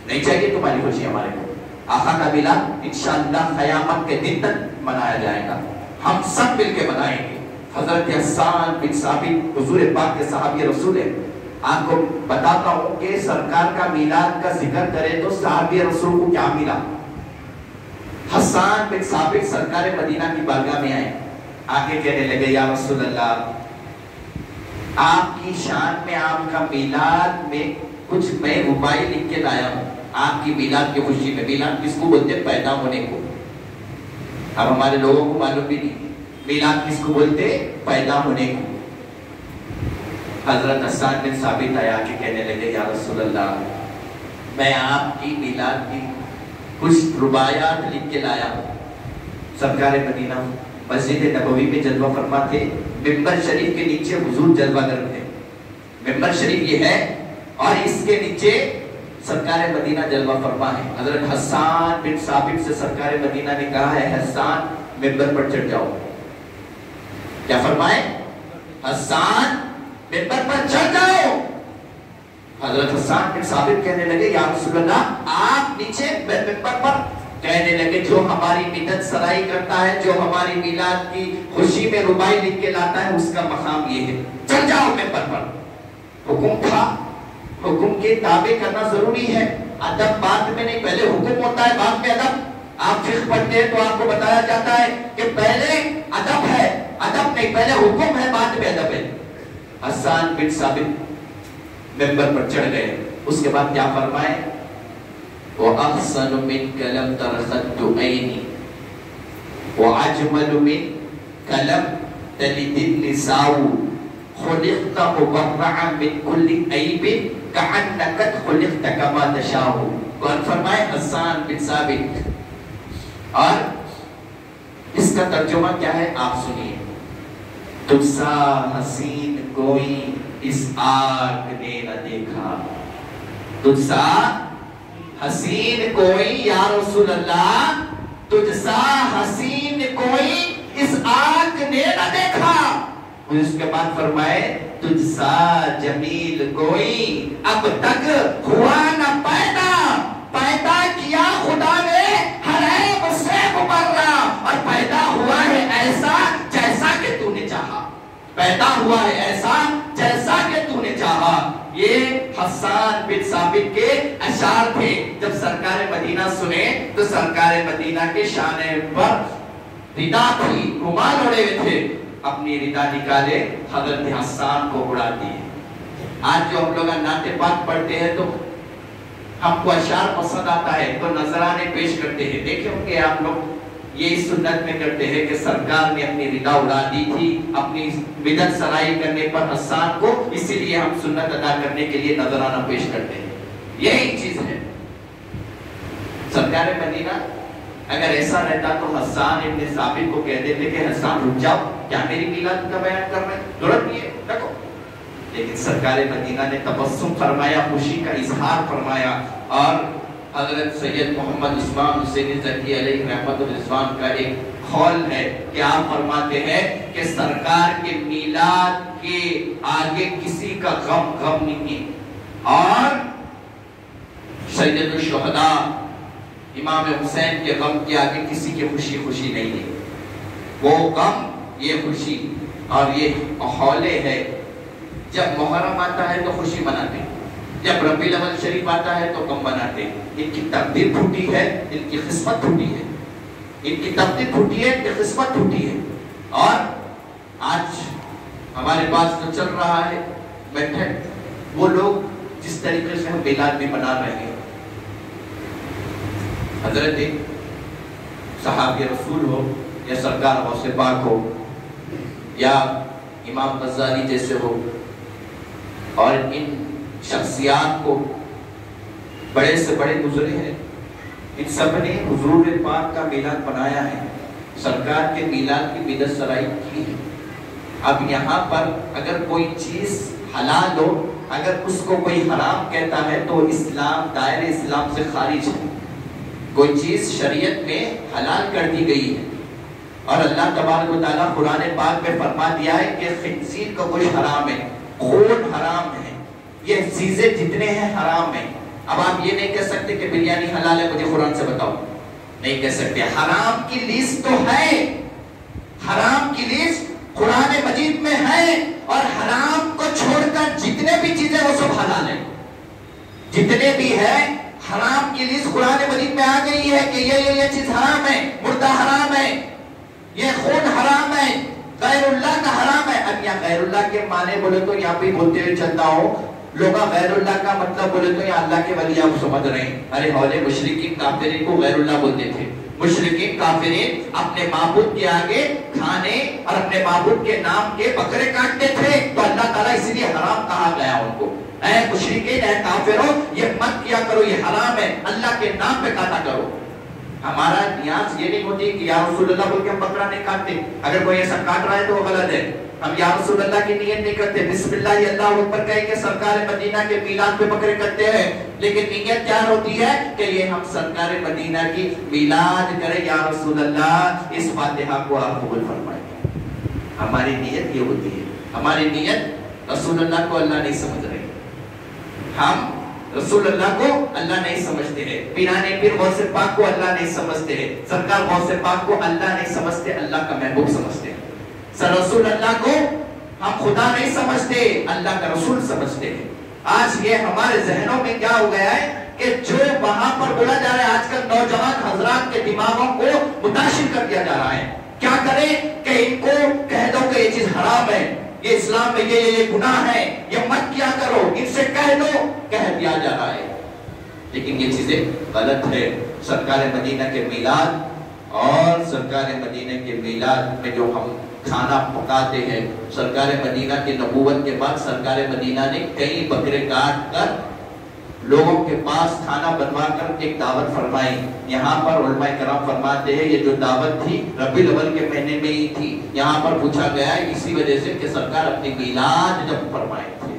نہیں چاہیے تمہاری خوشی ہمارے کو. آقا کا میلاد انشاءاللہ قیامت کے دن تک منایا جائے گا. ہم سب مل کے منائیں گے. حضرت حسان بن ثابت حضور پاک کے صحابی رسول ہیں. آپ کو بتاتا ہوں کہ سرکار کا میلاد کا ذکر کرے تو صحابی رسول کو کیا ملا. حسان بن ثابت سرکار مدینہ کی بارگاہ میں آئے، آگے کہنے لگے یا رسول اللہ، آپ کی شان میں آپ کا میلاد میں کچھ میں ربائی لکھ کے لایا ہوں. آپ کی میلاد کی خوشی میں. میلاد کس کو بولتے ہیں؟ پیدا ہونے کو. اب ہمارے لوگوں کو معلوم بھی نہیں میلاد کس کو بولتے؟ پیدا ہونے کو. حضرت حسان بن ثابت آیا کہ کہنے لگے یا رسول اللہ، میں آپ کی میلاد کی کچھ رباعیات لکھ کے لایا ہوں. سرکار مدینہ مسجد نبوی میں جلوہ فرما تھے. ممبر شریف کے نیچے حضور جلوہ گر تھے. ممبر شریف یہ ہے اور اس کے نیچے سرکار مدینہ جلوہ فرما ہے. حضرت حسان بن ثابت سے سرکار مدینہ نے کہا ہے حسان ممبر پر چڑھ جاؤ. کیا فرمائے؟ حسان ممبر پر چڑھ جاؤ. حضرت حسان بن ثابت کہنے لگے یا رسول اللہ آپ نیچے ممبر پر. کہنے لگے جو ہماری مدد سرائی کرتا ہے، جو ہماری میلاد کی خوشی میں ربائی لکھ کے لاتا ہے، اس کا مقام یہ ہے، چڑھ جاؤ ممبر پر. حکم تھا، حکم کے تابع کرنا ضروری ہے. ادب بعد میں نہیں، پہلے حکم ہوتا ہے بعد میں ادب. آپ فقہ پڑھتے ہیں تو آپ کو بتایا جاتا ہے کہ پہلے ادب ہے، ادب نہیں، پہلے حکم ہے بعد میں ادب ہے. حسان بن ثابت ممبر پر چڑھ گئے. اس کے بعد کیا فرمائے؟ وَأَحْسَنُ مِنْكَ لَمْ تَرْخَدُّ عَيْنِي وَأَجْمَلُ مِنْكَ لَمْ تَلِدِ النِّسَاءُ خُلِقْتَ مُبَرَّعًا مِنْ كُلِّ عَيْبٍ كَأَنَّكَ خُلِقْتَ كَمَا تَشَاءُ. کون فرمائے؟ حسان بن ثابت. اور اس کا ترجمہ کیا ہے آپ سنیے. تجھ سا حسین کوئی اس آگ نے نہ دیکھا. تجھ سا حسین کوئی یا رسول اللہ، تجھ سا حسین کوئی اس آگ نے نہ دیکھا. اس کے بعد فرمائے تجھ سا جمیل کوئی اب تک ہوا نہ پیدا. پیدا کیا خدا نے ہر عیب سے مبرہ، اور پیدا ہوا ہے ایسا جیسا کہ تو نے چاہا. پیدا ہوا ہے ایسا جیسا کہ تو نے چاہا. یہ حسان بن ثابت کے اشعار تھے. جب سرکار مدینہ سنے تو سرکار مدینہ کے شانے پر ردا تھی، رومال اڑے ہوئے تھے، اپنی ردا نکالے حضرت حسان کو اڑا دیے. آج جو ہم لوگ نعت پاک پڑھتے ہیں تو ہم کو اشعار پسند آتا ہے تو نذرانے پیش کرتے ہیں. دیکھیں ہوں گے آپ لوگ یہ سنت میں کرتے ہیں کہ سرکار نے اپنی ردا اڑا دی تھی اپنی بدعت سرائی کرنے پر حسان کو، اسی لیے ہم سنت ادا کرنے کے لیے نذرانہ پیش کرتے ہیں. یہی چیز ہے. سرکار مدینہ اگر ایسا رہتا تو حسان ابن ثابت کو کہہ دیتے کہ حسان رک جاؤ، کیا میری میلاد کا بیان کر رہے ہیں، ضرورت نہیں ہے دیکھو. لیکن سرکار مدینہ نے تبسم فرمایا، خوشی کا اظہار فرمایا. اور حضرت سید محمد عثمان حسین زکی علیہ رحمت الرضوان کا ایک قول ہے کہ آپ فرماتے ہیں کہ سرکار کے میلاد کے آگے کسی کا غم نہیں ہے. اور سید الشہداء امام حسین کے غم کے آگے کسی کی خوشی خوشی نہیں ہے. وہ غم، یہ خوشی اور یہ ماحول ہے. جب محرم آتا ہے تو خوشی مناتے ہیں، جب ربیع الاول شریف آتا ہے تو غم مناتے ہیں. ان کی تقدیر پھوٹی ہے، ان کی قسمت پھوٹی ہے، ان کی تقدیر پھوٹی ہے، ان کی قسمت پھوٹی ہے. اور آج ہمارے پاس جو چل رہا ہے بیٹھے وہ لوگ جس طریقے سے ہم میلاد بھی منا رہے ہیں، حضرت صحابہ رسول ہو یا سرکار غوث پاک ہو یا امام غزالی جیسے ہو، اور ان شخصیات کو بڑے سے بڑے گزرے ہیں، ان سب نے حضور پاک کا میلاد بنایا ہے، سرکار کے میلاد کی بدعت سرائی کی ہے. اب یہاں پر اگر کوئی چیز حلال ہو، اگر اس کو کوئی حرام کہتا ہے تو اسلام دائرے اسلام سے خارج ہے. کوئی چیز شریعت میں حلال کر دی گئی ہے، اور اللہ تبارک و تعالیٰ قرآن پاک میں فرما دیا ہے کہ خنزیر کا گوشت حرام ہے، خون حرام ہے، یہ چیزیں جتنے ہیں حرام ہیں. اب آپ یہ نہیں کہہ سکتے کہ بریانی حلال ہے، مجھے قرآن سے بتاؤ، نہیں کہہ سکتے. حرام کی لسٹ تو ہے، حرام کی لسٹ قرآن مجید میں ہے، اور حرام کو چھوڑ کر جتنے بھی چیزیں وہ سب حلال ہیں. جتنے بھی ہیں حرام کی لسٹ قرآن مجید میں آ گئی ہے کہ یہ چیز حرام ہے، مردہ حرام ہے، یہ خون حرام ہے، غیر اللہ کا حرام ہے. اب یہاں غیر اللہ کے معنی بولے تو یہاں پہ بولتے ہوئے چلتا ہوں، لوگ غیر اللہ کا مطلب بولے تو یہاں اللہ کے ولی آپ سمجھ رہے ہیں. ارے ہولے مشرکین کافرین کو غیر اللہ بولتے تھے. مشرکین کافرین اپنے معبود کے آگے کھانے اور اپنے معبود کے نام کے بکرے کاٹتے تھے، تو اللہ تعالیٰ اسی لیے حرام کہا گیا ان کو. اے مشرکین، اے کافروں، یہ مت کیا کرو، یہ حرام ہے، اللہ کے نام پہ کاٹا کرو. ہمارا نیاز یہ نہیں ہوتی کہ یا رسول اللہ بول کے ہم بکرا نہیں کاٹتے. اگر کوئی ایسا کاٹ رہا ہے تو وہ غلط ہے. ہم یا رسول اللہ کی نیت نہیں کرتے، بسم اللہ اللہ اکبر کہہ کے سرکار مدینہ کے میلاد پہ بکرے کرتے ہیں، لیکن نیت کیا ہوتی ہے کہ یہ ہم سرکار مدینہ کی میلاد کریں، یا رسول اللہ اس فاتحہ کو آپ قبول فرمائیں. ہماری نیت یہ ہوتی ہے. ہماری نیت رسول اللہ کو اللہ نہیں سمجھ رہے، ہم رسول اللہ کو اللہ نہیں سمجھتے ہیں، پیرانے پیر غوث پاک کو اللہ نہیں سمجھتے ہیں، سرکار غوث پاک کو اللہ نہیں سمجھتے، اللہ کا محبوب سمجھتے ہیں. سر رسول اللہ کو ہم خدا نہیں سمجھتے، اللہ کا رسول سمجھتے ہیں. آج یہ ہمارے ذہنوں میں کیا ہو گیا ہے کہ جو وہاں پر بولا جا رہا ہے، آج کل نوجوان حضرات کے دماغوں کو متاثر کر دیا جا رہا ہے. کیا کریں کہ ان کو کہہ دو کہ یہ چیز حرام ہے، یہ اسلام میں یہ گناہ ہے، یہ مت کیا کرو، ان سے کہہ دو، کہہ دیا جا رہا ہے. لیکن یہ چیزیں غلط ہے. سرکار مدینہ کے میلاد اور سرکار مدینہ کے میلاد میں جو ہم کھانا پکاتے ہیں، سرکار مدینہ کی نبوت کے بعد سرکار مدینہ نے کئی بکرے کاٹ کر لوگوں کے پاس کھانا بنوا کر ایک دعوت فرمائی. یہاں پر علماء کرام فرماتے ہیں یہ جو دعوت تھی ربیع الاول کے مہینے میں ہی تھی. یہاں پر پوچھا گیا ہے اسی وجہ سے کہ سرکار اپنی میلاد جب فرمائے تھے،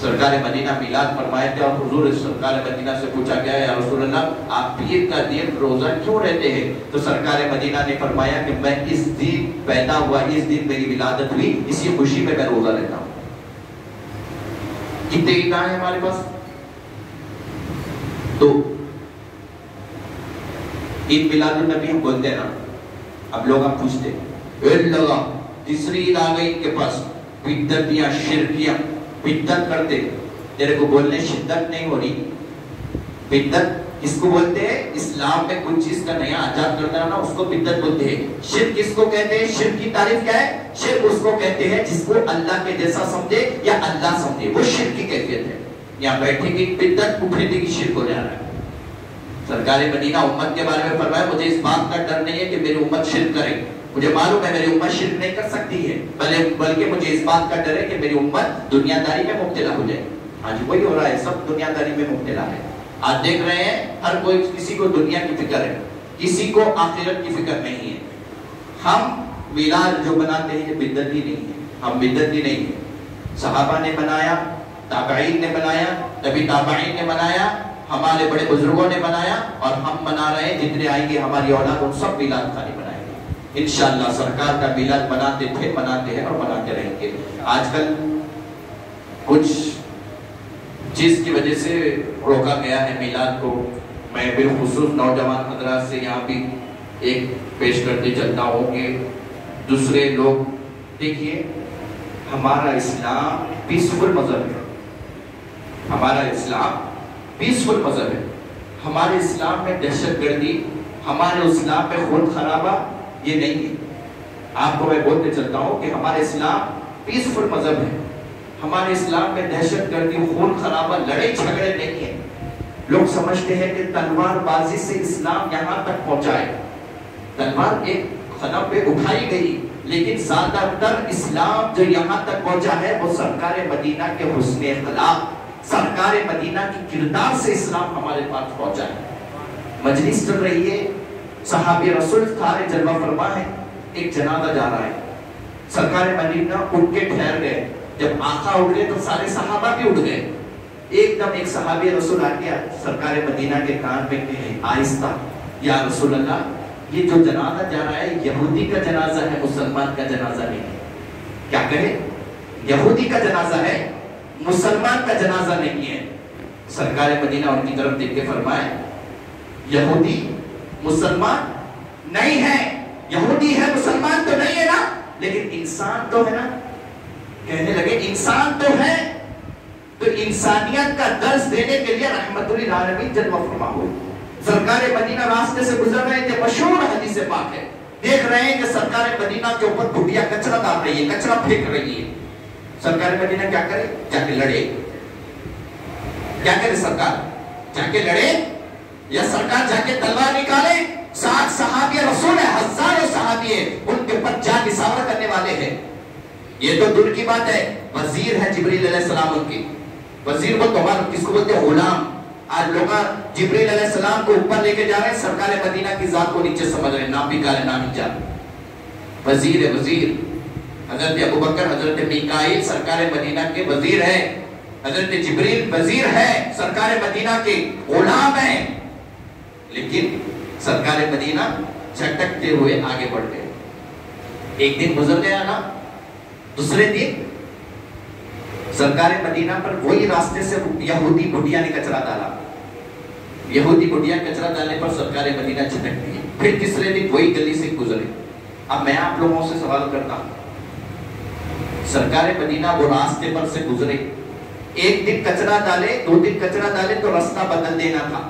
سرکار مدینہ میلاد فرمائے تھے، اور حضور سرکار مدینہ سے پوچھا گیا یا رسول اللہ آپ پیر کا دن روزہ کیوں رہتے ہیں؟ تو سرکار مدینہ نے فرمایا کہ میں اس دن پیدا ہوا، اس دن میری ولادت ہوئی، اسی خوشی میں میں روزہ رہتا ہوں. کتنے عیدیں ہیں ہمارے پاس؟ 2. عید میلاد النبی ہم بولتے ہیں نا. اب لوگ ہم پوچھتے لگا تیسری عید آ گئی ان کے پاس، بدعتیاں شرکیاں بدعت کرتے. تیرے کو بولنے شدت نہیں ہو رہی. بدعت کس کو بولتے ہیں؟ اسلام میں کوئی چیز کا نیا ایجاد کرنا ہے نا، اس کو بدعت بولتے ہیں. شرک کس کو کہتے ہیں؟ شرک کی تعریف کیا ہے؟ شرک اس کو کہتے ہیں جس کو اللہ کے جیسا سمجھے یا اللہ سمجھے، وہ شرک کی کیفیت ہے. یہاں بیٹھے گی بدعت، اٹھنے کی شرک ہو جا رہا ہے. سرکار مدینہ امت کے بارے میں فرمایا مجھے اس بات کا ڈر نہیں ہے کہ میری امت شرک کرے، مجھے معلوم ہے میری امت شرک نہیں کر سکتی ہے، بلکہ مجھے اس بات کا ڈر ہے کہ میری امت دنیا داری میں مبتلا ہو جائے. آج وہی ہو رہا ہے، سب دنیا داری میں مبتلا ہے. آج دیکھ رہے ہیں ہر کوئی، کسی کو دنیا کی فکر ہے، کسی کو آخرت کی فکر نہیں ہے. ہم میلاد جو بناتے ہیں یہ بدعتی نہیں ہے، ہم بدعتی نہیں ہیں. صحابہ نے بنایا، تابعین نے بنایا، تبھی تابعین نے بنایا، ہمارے بڑے بزرگوں نے بنایا، اور ہم بنا رہے ہیں. جتنے آئیں گے ہماری اولاد ان سب میلاد خانی بنائیں گے انشاءاللہ. سرکار کا میلاد بناتے تھے، بناتے ہیں اور بناتے رہیں گے. آج کل کچھ چیز کی وجہ سے روکا گیا ہے میلاد کو. میں بالخصوص نوجوان حضرات سے یہاں بھی ایک پیش کرتے چلتا ہوں کہ دوسرے لوگ دیکھیے، ہمارا اسلام پیسفل مذہب ہے، ہمارا اسلام پیسفل مذہب ہے. ہمارے اسلام میں دہشت گردی، ہمارے اسلام میں خون خرابہ یہ نہیں ہے. آپ کو میں بولتے چلتا ہوں کہ ہمارا اسلام پیسفل مذہب ہے. ہمارے اسلام میں دہشت گردی، خون خرابہ، لڑائی جھگڑے نہیں ہیں. لوگ سمجھتے ہیں کہ تلوار بازی سے اسلام یہاں تک پہنچا ہے. تلوار ایک قدم پہ اٹھائی گئی، لیکن زیادہ تر اسلام جو یہاں تک پہنچا ہے وہ سرکار مدینہ کے حسن اخلاق، سرکار مدینہ کی کردار سے اسلام ہمارے پاس پہنچا ہے. مجلس چل رہی ہے، صحابی رسول سارے جلوہ فرما ہے، ایک جنازہ جا رہا ہے. سرکار مدینہ اٹھ کے ٹھہر گئے. جب آقا اٹھ گئے تو سارے صحابہ بھی اٹھ گئے. ایک دم ایک صحابی رسول آ گیا سرکار مدینہ کے کان پہ کہے آہستہ، یا رسول اللہ یہ جو جنازہ جا رہا ہے یہودی کا جنازہ ہے، مسلمان کا جنازہ نہیں ہے. کیا کہے؟ یہودی کا جنازہ ہے، مسلمان کا جنازہ نہیں ہے. سرکار مدینہ ان کی طرف دیکھ کے فرمائے یہودی مسلمان نہیں ہے، یہودی ہے مسلمان تو نہیں ہے نا، لیکن انسان تو ہے نا. کہنے لگے انسان تو ہے، تو انسانیت کا درس دینے کے لیے رحمت للعالمین جلوہ فرما ہوئے. سرکار مدینہ راستے سے گزر رہے تھے، مشہور حدیث پاک ہے، دیکھ رہے ہیں کہ سرکار مدینہ کے اوپر بھٹیا کچرا ڈال رہی ہے، کچرا پھینک رہی ہے. سرکار مدینہ کیا کرے؟ جا کے لڑے. کیا کرے سرکار؟ جا کے لڑے یا سرکار جا کے تلوار نکالے؟ 7 صحابی رسول ہے، ہزاروں صحابی ہیں، ان کے اوپر جان نثار کرنے والے ہیں. یہ تو دور کی بات ہے. وزیر ہے جبریل علیہ السلام ان کی. وزیر کو تمہارا کس کو بولتے ہیں؟ غلام. آج لوگ جبریل علیہ السلام کو اوپر لے کے جا رہے ہیں، سرکار مدینہ کی ذات کو نیچے سمجھ رہے ہیں، نام بھی کالے نام ہی جا. وزیر ہے وزیر. حضرت ابوبکر حضرت میکائیل سرکار مدینہ کے وزیر ہیں، حضرت جبریل وزیر ہے سرکار مدینہ کے، غلام ہیں. لیکن سرکار مدینہ چھٹکتے ہوئے آگے بڑھ گئے. ایک دن گزر گیا نا، دوسرے دن سرکار مدینہ پر وہی راستے سے یہودی بھٹیا نے کچرا ڈالا. یہودی بھٹیا کچرا ڈالنے پر سرکار مدینہ چھٹک گئی. پھر تیسرے دن وہی گلی سے گزرے. اب میں آپ لوگوں سے سوال کرتا ہوں، سرکار مدینہ وہ راستے پر سے گزرے، ایک دن کچرا ڈالے، 2 دن کچرا ڈالے تو راستہ بدل دینا تھا.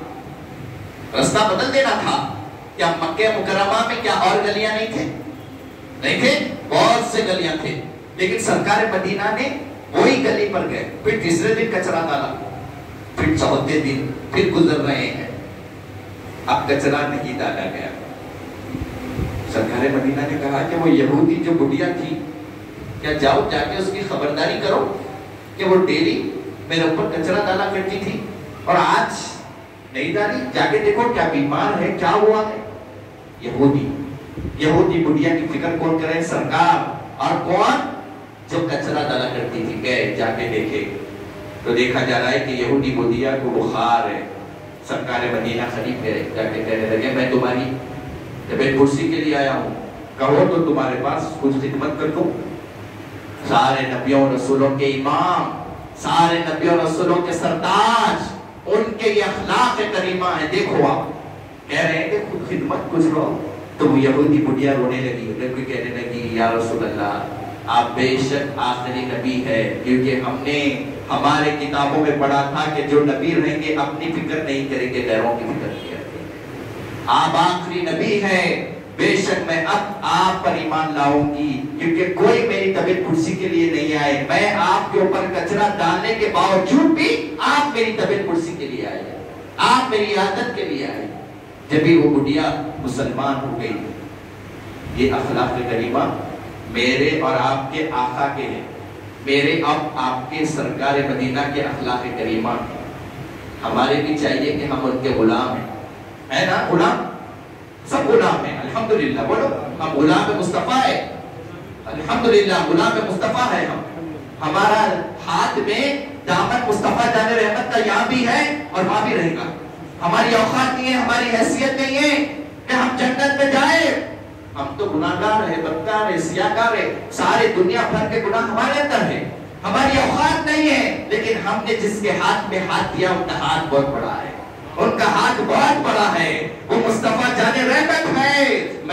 راستہ بدل دینا تھا. کیا مکہ مکرمہ میں کیا اور گلیاں نہیں تھے؟ نہیں تھے، بہت سے گلیاں تھے. لیکن سرکار مدینہ نے وہی گلی پر گئے. پھر تیسرے دن کچرا ڈالا، پھر چوتھے دن پھر گزر رہے ہیں، اب کچرا نہیں ڈالا گیا. سرکار مدینہ نے کہا کہ وہ یہودی جو بڑھیا تھی، کیا جاؤ جا کے اس کی خبرداری کرو کہ وہ ڈیلی میرے اوپر کچرا ڈالا کرتی تھی اور آج نہیں ڈالی. جا کے دیکھو کیا بیمار ہے، کیا ہوا ہے. یہودی بڑھیا کی فکر کون کرے؟ سرکار. اور کون؟ جو کچرا ڈالا کرتی تھی. گئے جا کے دیکھے تو دیکھا جا رہا ہے کہ یہودی بڑھیا کو بخار ہے. سرکار مدینہ قریب گئے، جا کے کہنے لگے میں تمہاری طبیعت پرسی کے لیے آیا ہوں، کہو تو تمہارے پاس کچھ خدمت کر دوں. سارے نبیوں رسولوں کے امام، سارے نبیوں رسولوں کے سرتاج، ان کے یہ اخلاق کریمہ ہیں. دیکھو آپ کہہ رہے ہیں کہ خود خدمت کچھ رو. تو وہ یہودی بڑھیا رونے لگی، لڑکی کہنے لگی یا رسول اللہ آپ بے شک آخری نبی ہے، کیونکہ ہم نے ہمارے کتابوں میں پڑھا تھا کہ جو نبی رہیں گے اپنی فکر نہیں کریں گے، غیروں کی فکر کیا. آپ آخری نبی ہیں، بے شک میں اب آپ پر ایمان لاؤں گی، کیونکہ کوئی میری طبیعت پرسی کے لیے نہیں آئے. میں آپ کے اوپر کچرا ڈالنے کے باوجود بھی آپ میری طبیعت پرسی کے لیے آئے، آپ میری عادت کے لیے آئے. جبھی وہ بڑھیا مسلمان ہو گئی. یہ اخلاق کریمہ میرے اور آپ کے آقا کے ہیں، میرے اب آپ کے سرکار مدینہ کے اخلاق کریمہ. ہمارے بھی چاہیے کہ ہم ان کے غلام ہیں، ہے نا؟ غلام سب غلام ہیں الحمدللہ. بولو ہم غلام مصطفیٰ ہے، الحمدللہ غلام مصطفیٰ ہے. ہمارا ہاتھ میں دامن مصطفیٰ جان رحمت کا یہاں بھی ہے اور وہاں بھی رہے گا. ہماری اوقات نہیں ہے، ہماری حیثیت نہیں ہے کہ ہم جنت میں جائیں. ہم تو گناہگار ہیں، بدکار ہیں، سیاہکار ہیں، سارے دنیا بھر کے گناہ ہمارے اندر ہیں. ہماری اوقات نہیں ہے، لیکن ہم نے جس کے ہاتھ میں ہاتھ دیا ان کا ہاتھ بہت بڑا ہے، ان کا ہاتھ بہت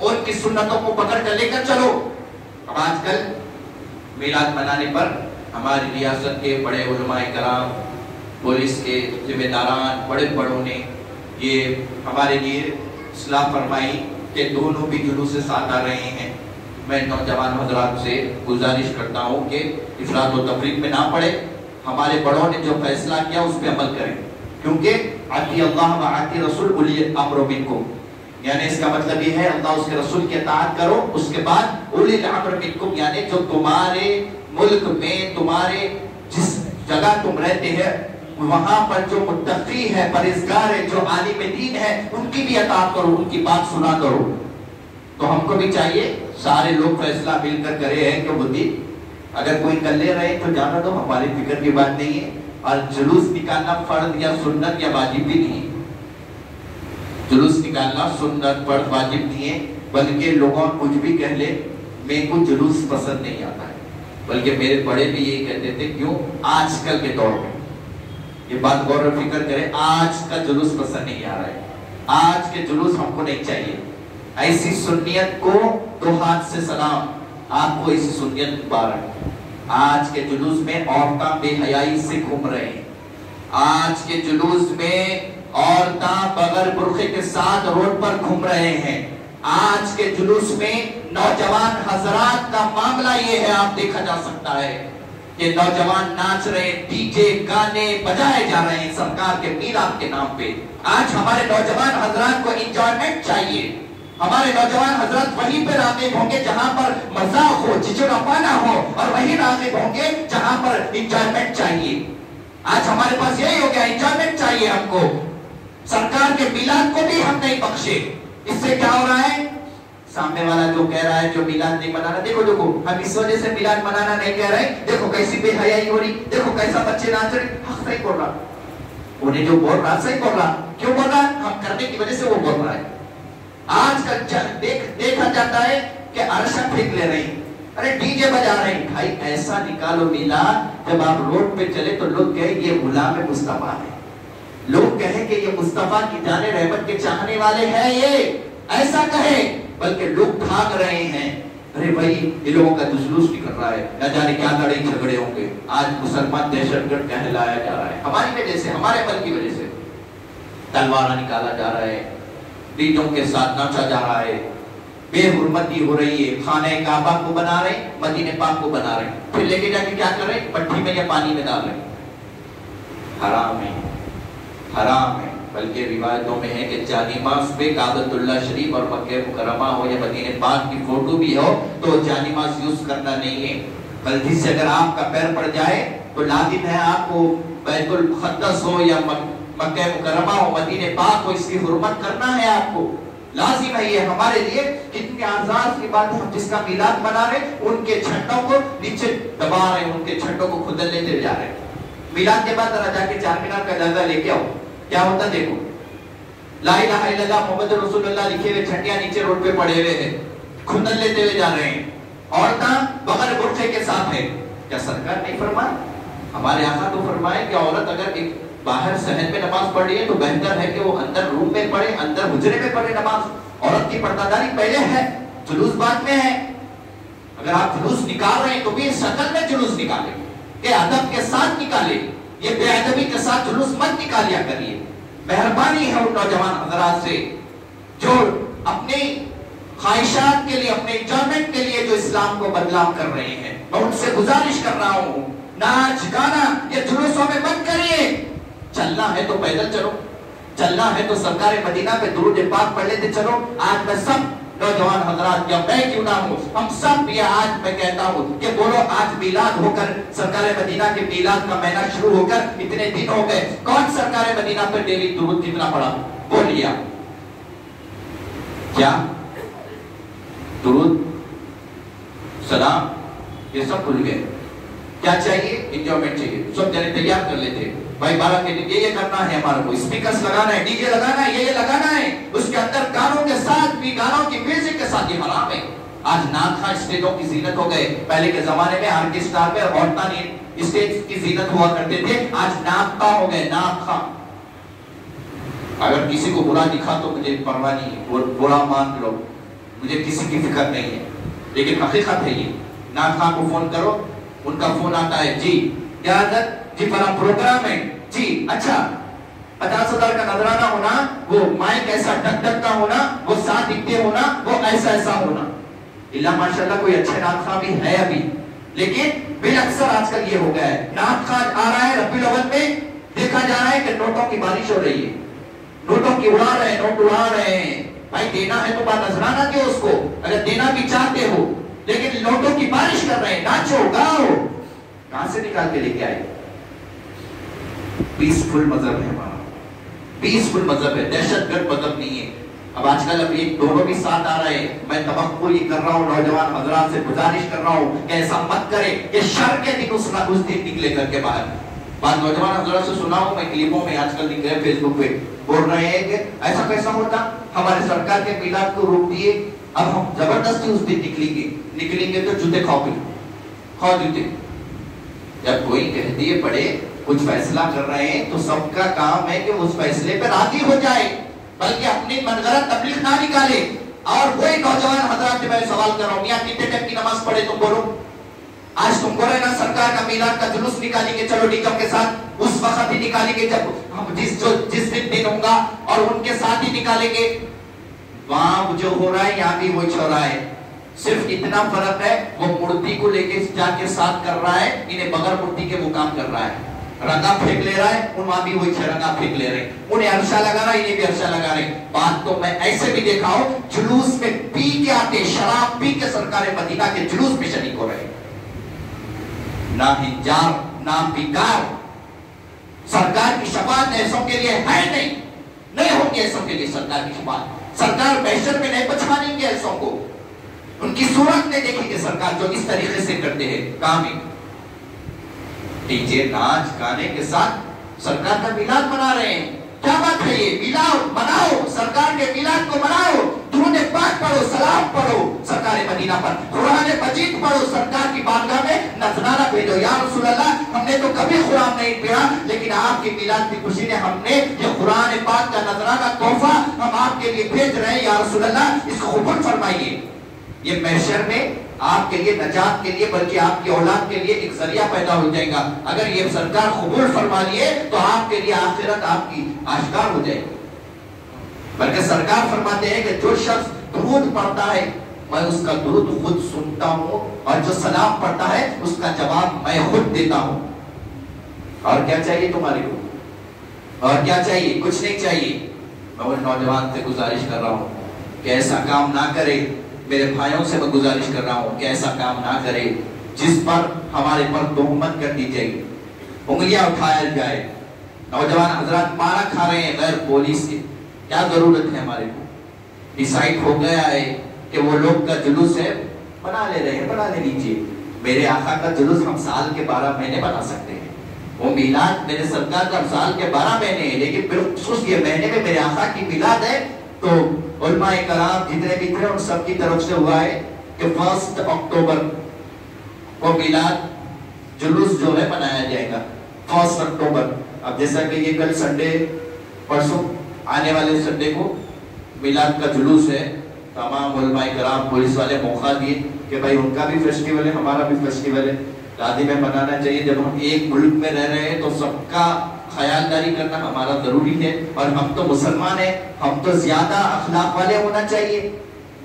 ان کی سنتوں کو پکڑ کر لے کر چلو. اب آج کل میلاد منانے پر ہماری ریاست کے بڑے علماء کرام، پولیس کے ذمہ داران، بڑے بڑوں نے یہ ہمارے لیے اصلاح فرمائی کہ دونوں بھی جلوس سے ساتھ آ رہے ہیں. میں نوجوان حضرات سے گزارش کرتا ہوں کہ افراط و تفریط میں نہ پڑے. ہمارے بڑوں نے جو فیصلہ کیا اس پہ عمل کریں، کیونکہ اطیعوا اللہ و اطیعوا الرسول اولی الامر منکم، یعنی اس کا مطلب یہ ہے اللہ اس کے رسول کی اطاعت کرو. اس کے بعد اولی الامر منکم یعنی جو تمہارے ملک میں، تمہارے جس جگہ تم رہتے ہیں وہاں پر جو متقی ہے، پرہیزگار ہے، جو عالم دین ہے، ان کی بھی اطاعت کرو، ان کی بات سنا کرو. تو ہم کو بھی چاہیے سارے لوگ فیصلہ مل کر کرے ہیں کہ بدھی اگر کوئی کر لے رہے تو جانا دو، ہماری فکر کی بات نہیں ہے. اور جلوس نکالنا فرض یا سنت یا واجب بھی نہیں ہے. جلوس نکالنا سنت فرض واجب نہیں ہے، بلکہ لوگوں کچھ بھی کہہ لے میرے کو جلوس پسند نہیں آتا ہے. بلکہ میرے بڑے بھی یہی کہتے تھے. کیوں؟ آج کل کے دور میں یہ بات غور و فکر کرے، آج کا جلوس پسند نہیں آ رہا ہے. آج کے جلوس ہم کو نہیں چاہیے. ایسی سنیت کو دو ہاتھ سے سلام، آپ کو ایسی سنیت مبارک. آج کے جلوس میں عورتاں بے حیائی سے گھوم رہے ہیں. آج کے جلوس میں عورتاں بغیر برقعے کے ساتھ روڈ پر گھوم رہے ہیں. آج کے جلوس میں نوجوان حضرات کا معاملہ یہ ہے، آپ دیکھا جا سکتا ہے کہ نوجوان ناچ رہے، ڈی جے گانے بجائے جا رہے ہیں سرکار کے میلاد کے نام پہ. آج ہمارے نوجوان حضرات کو انجوائمنٹ چاہیے. ہمارے نوجوان حضرات وہیں پہ راغب ہوں گے جہاں پر مذاق ہو، چچڑا پانا ہو، اور وہیں راغب ہوں گے جہاں پر انجوائمنٹ چاہیے. آج ہمارے پاس یہی ہو گیا، انجوائمنٹ چاہیے ہم کو. سرکار کے میلاد کو بھی ہم نہیں بخشے. اس سے کیا ہو رہا ہے؟ سامنے والا جو کہہ رہا ہے جو میلاد نہیں منانا، دیکھو ہم اس وجہ سے میلاد منانا نہیں کہہ رہے، دیکھو کیسی بے حیائی ہو رہی، دیکھو کیسا بچے ناچ رہے. حق صحیح بول رہا، انہیں جو بول رہا صحیح بول رہا. کیوں بول رہا؟ ہم کرنے کی وجہ سے وہ بول رہا ہے. آج کل دیکھا جاتا ہے کہ عرشہ پھینک لے رہے ہیں، ارے ڈی جے بجا رہے ہیں. بھائی ایسا نکالو میلاد جب آپ روڈ پہ چلے تو لوگ کہیں یہ غلام مصطفیٰ ہے، لوگ کہیں کہ یہ مصطفیٰ کی جان رحمت کے چاہنے والے ہیں، یہ ایسا کہیں. بلکہ لوگ بھاگ رہے ہیں، ارے بھائی یہ لوگوں کا جلوس نکل رہا ہے، نہ جانے کیا لڑائی جھگڑے ہوں گے. آج مسلمان دہشت گرد کہلایا جا رہا ہے ہماری وجہ سے، ہمارے عمل کی وجہ سے. تلوارہ نکالا جا رہا ہے، ڈیجوں کے ساتھ ناچا جا رہا ہے، بے حرمتی ہو رہی ہے. خانہ کعبہ کو بنا رہے، مدینہ پاک کو بنا رہے، پھر لے کے جا کے کیا کر رہے؟ پٹھی میں یا پانی میں ڈال رہے. حرام ہے، حرام ہے. بلکہ روایتوں میں ہے کہ جانماز پہ کعبۃ اللہ شریف اور مکہ مکرمہ ہو یا مدینہ پاک کی فوٹو بھی ہو تو جانماز یوز کرنا نہیں ہے. غلطی سے اگر آپ کا پیر پڑ جائے تو لازم ہے آپ کو بیت المقدس ہو یا مکہ مکرمہ ہو، مدینہ پاک ہو، اس کی حرمت کرنا ہے آپ کو. لازم ہے. یہ ہمارے لیے کتنے اعزاز کی بات ہے. ہم جس کا میلاد منا رہے ان کے جھنڈوں کو نیچے دبا رہے ہیں، ان کے جھنڈوں کو کھدن لیتے جا رہے ہیں. میلاد کے بعد ذرا جا کے چار مینار کا جائزہ لے کے آؤ، کیا ہوتا دیکھو. لا الہ الا اللہ محمد رسول اللہ لکھے ہوئے جھنڈیاں نیچے روڈ پہ پڑے ہوئے ہیں، کھدن لیتے ہوئے جا رہے ہیں. عورتاں بغیر برقعے کے ساتھ ہیں. کیا سرکار نہیں فرمائے؟ ہمارے آقا تو فرمائے کہ عورت اگر ایک باہر صحن میں نماز پڑھ رہی ہے تو بہتر ہے کہ وہ اندر روم میں پڑھے، اندر حجرے میں پڑھے نماز. عورت کی پردہ داری پہلے ہے، جلوس بعد میں ہے. اگر آپ جلوس نکال رہے ہیں تو بھی شکل میں جلوس نکالیں، کہ ادب کے ساتھ نکالے. یہ بے ادبی کے ساتھ جلوس مت نکالیا کریے. مہربانی ہے ان نوجوان حضرات سے جو اپنی خواہشات کے لیے، اپنے انجوائمنٹ کے لیے جو اسلام کو بدنام کر رہے ہیں. میں ان سے گزارش کر رہا ہوں، ناچ گانا یہ جلوسوں میں مت کریے. چلنا ہے تو پیدل چلو، چلنا ہے تو سرکار مدینہ پہ درود پاک پڑھ لیتے چلو. آج میں سب نوجوان حضرات یا میں کیوں نہ ہوں، ہم سب یہ آج میں کہتا ہوں کہ بولو آج میلاد ہو کر سرکار مدینہ کے میلاد کا مہینہ شروع ہو کر اتنے دن ہو گئے، کون سرکار مدینہ پہ ڈیلی درود کتنا پڑا؟ بولیے کیا؟ درود سلام یہ سب بھول گئے. کیا چاہیے؟ انجوائمنٹ چاہیے. سب جنے تیار کر لیتے بھائی 12 کے دن یہ کرنا ہے، ہمارا کو اسپیکرز لگانا ہے، ڈی جے لگانا ہے، یہ لگانا ہے. اس کے اندر گانوں کے ساتھ بھی، گانوں کی میوزک کے ساتھ یہ حرام ہے. آج نعت خواں اسٹیجوں کی زینت ہو گئے. پہلے کے زمانے میں آرکیسٹرا پہ عورتیں نے اسٹیج کی زینت ہوا کرتے تھے، آج نعت خواں ہو گئے. نعت خواں اگر کسی کو برا دکھا تو مجھے پرواہ نہیں، برا مان لو. مجھے کسی کی فکر نہیں ہے، لیکن حقیقت ہے یہ. نعت خواہ کو فون کرو، ان کا فون آتا ہے، جی کیا حضرت، جی فلاں پروگرام ہے، جی اچھا 50,000 کا نظرانہ ہونا، وہ مائک ایسا ڈک ڈکتا ہونا، وہ ساتھ دکھتے ہونا، وہ ایسا ایسا ہونا. اللہ ماشاءاللہ کوئی اچھے نعت خواہ بھی ہے ابھی، لیکن بالاکثر آج کل یہ ہو گیا ہے، نعت خواہ آ رہا ہے ربیع الاول میں، دیکھا جا رہا ہے کہ نوٹوں کی بارش ہو رہی ہے، نوٹوں کی اڑا رہے ہیں، نوٹ اڑا رہے ہیں. بھائی دینا ہے تو بات نذرانہ دے اس کو، اگر دینا بھی چاہتے ہو، لیکن نوٹوں کی بارش کر رہے ہیں. ناچو گاؤ، کہاں سے نکال کے لے کے آئے؟ پیسفل مذہب ہے ہمارا، پیسفل مذہب ہے، دہشت گرد مذہب نہیں ہے. اب آج کل اب ایک دونوں بھی ساتھ آ رہے ہیں. میں توقع یہ کر رہا ہوں، نوجوان حضرات سے گزارش کر رہا ہوں کہ ایسا مت کرے کہ شر کے دن اس دن نکلے کر کے باہر. بعض نوجوان حضرات سے سنا ہوں میں کلپوں میں آج کل نکلے فیس بک پہ، بول رہے ہیں کہ ایسا کیسا ہوتا، ہمارے سرکار کے میلاد کو روک دیے، اب ہم زبردستی اس دن نکلیں گے تو جوتے کھاؤ جوتے. جب کوئی کہہ دیے بڑے کچھ فیصلہ کر رہے ہیں تو سب کا کام ہے کہ اس فیصلے پہ راضی ہو جائے، بلکہ اپنی من گھڑت تبلیغ نہ نکالے. اور وہی نوجوان حضرات سے میں سوال کر رہا ہوں، میاں کتنے ٹائم کی نماز پڑھے تم بولو؟ آج تم بولے نا سرکار کا میلاد کا جلوس نکالیں گے، چلو ڈیکم کے ساتھ اس وقت ہی نکالیں گے جب ہم جس دن ہوگا، اور ان کے ساتھ ہی نکالیں گے. وہاں جو ہو رہا ہے یہاں بھی وہی ہو رہا ہے، صرف اتنا فرق ہے وہ مورتی کو لے کے جا کے ساتھ کر رہا ہے، انہیں بغیر مورتی کے وہ کام کر رہا ہے. رنگا پھینک لے رہا ہے، وہاں بھی وہی رنگا پھینک لے رہے ہیں، انہیں عرشہ لگا رہا ہے، انہیں بھی عرشہ لگا رہے ہیں. بات تو میں ایسے بھی دیکھا ہوں جلوس میں پی کے آتے، شراب پی کے سرکار مدینہ کے جلوس میں شریک ہو رہے ہیں. نہ ہنجار نہ بیکار. سرکار کی شفاعت ایسوں کے لیے ہے نہیں ہوگی ایسوں کے لیے سرکار کی شفاعت. سرکار محشر میں نہیں پہچانیں گے ایسوں کو، ان کی صورت نہیں دیکھیں گے سرکار جو اس طریقے سے کرتے ہیں. کام ہی ڈی جے ناچ گانے کے ساتھ سرکار کا میلاد منا رہے ہیں. کیا بات ہے یہ؟ میلاد مناؤ، سرکار کے میلاد کو مناؤ، درود پاک پڑھو، سلام پڑھو سرکار مدینہ پر، قرآن مجید پڑھو، سرکار کی بارگاہ میں نذرانہ بھیجو. یا رسول اللہ ہم نے تو کبھی قرآن نہیں پڑھا، لیکن آپ کی میلاد کی خوشی نے ہم نے یہ قرآن پاک کا نذرانہ تحفہ ہم آپ کے لیے بھیج رہے ہیں. یا رسول اللہ اس کو قبول فرمائیے. یہ محشر میں آپ کے لیے نجات کے لیے بلکہ آپ کی اولاد کے لیے ایک ذریعہ پیدا ہو جائے گا. اگر یہ سرکار قبول فرما لیے تو آپ کے لیے آخرت آپ کی آشکار ہو جائے گی. بلکہ سرکار فرماتے ہیں کہ جو شخص درود پڑھتا ہے میں اس کا درود خود سنتا ہوں، اور جو سلام پڑھتا ہے اس کا جواب میں خود دیتا ہوں. اور کیا چاہیے تمہارے کو؟ اور کیا چاہیے؟ کچھ نہیں چاہیے. میں وہ نوجوان سے گزارش کر رہا ہوں کہ ایسا کام نہ کرے. میرے بھائیوں سے میں گزارش کر رہا ہوں کہ ایسا کام نہ کرے جس پر ہمارے پر تہمت کر دی جائے، انگلیاں اٹھایا جائے. نوجوان حضرات مارا کھا رہے ہیں غیر پولیس کے. کیا ضرورت ہے؟ ہمارے کو ڈیسائیڈ ہو گیا ہے کہ وہ لوگ کا جلوس ہے، بنا لے رہے ہیں، بنا لے لیجیے. میرے آقا کا جلوس ہم سال کے 12 مہینے بنا سکتے ہیں. وہ میلاد میرے سرکار کا سال کے 12 مہینے ہے، لیکن بالخصوص یہ مہینے میں میرے آقا کی میلاد ہے. تو علماء کرام جتنے بھی تھے ان سب کی طرف سے ہوا ہے کہ 1 اکتوبر کو میلاد جلوس جو ہے منایا جائے گا. 1 اکتوبر. اب جیسا کہ یہ کل سنڈے، پرسوں آنے والے سنڈے کو میلاد کا جلوس ہے، تمام علماء کرام پولیس والے موقع دیے کہ بھائی ان کا بھی فیسٹیول ہے، ہمارا بھی فیسٹیول ہے، شادی میں منانا چاہیے. جب ہم ایک ملک میں رہ رہے ہیں تو سب کا خیالداری کرنا ہمارا ضروری ہے. اور ہم تو مسلمان ہیں، ہم تو زیادہ اخلاق والے ہونا چاہیے،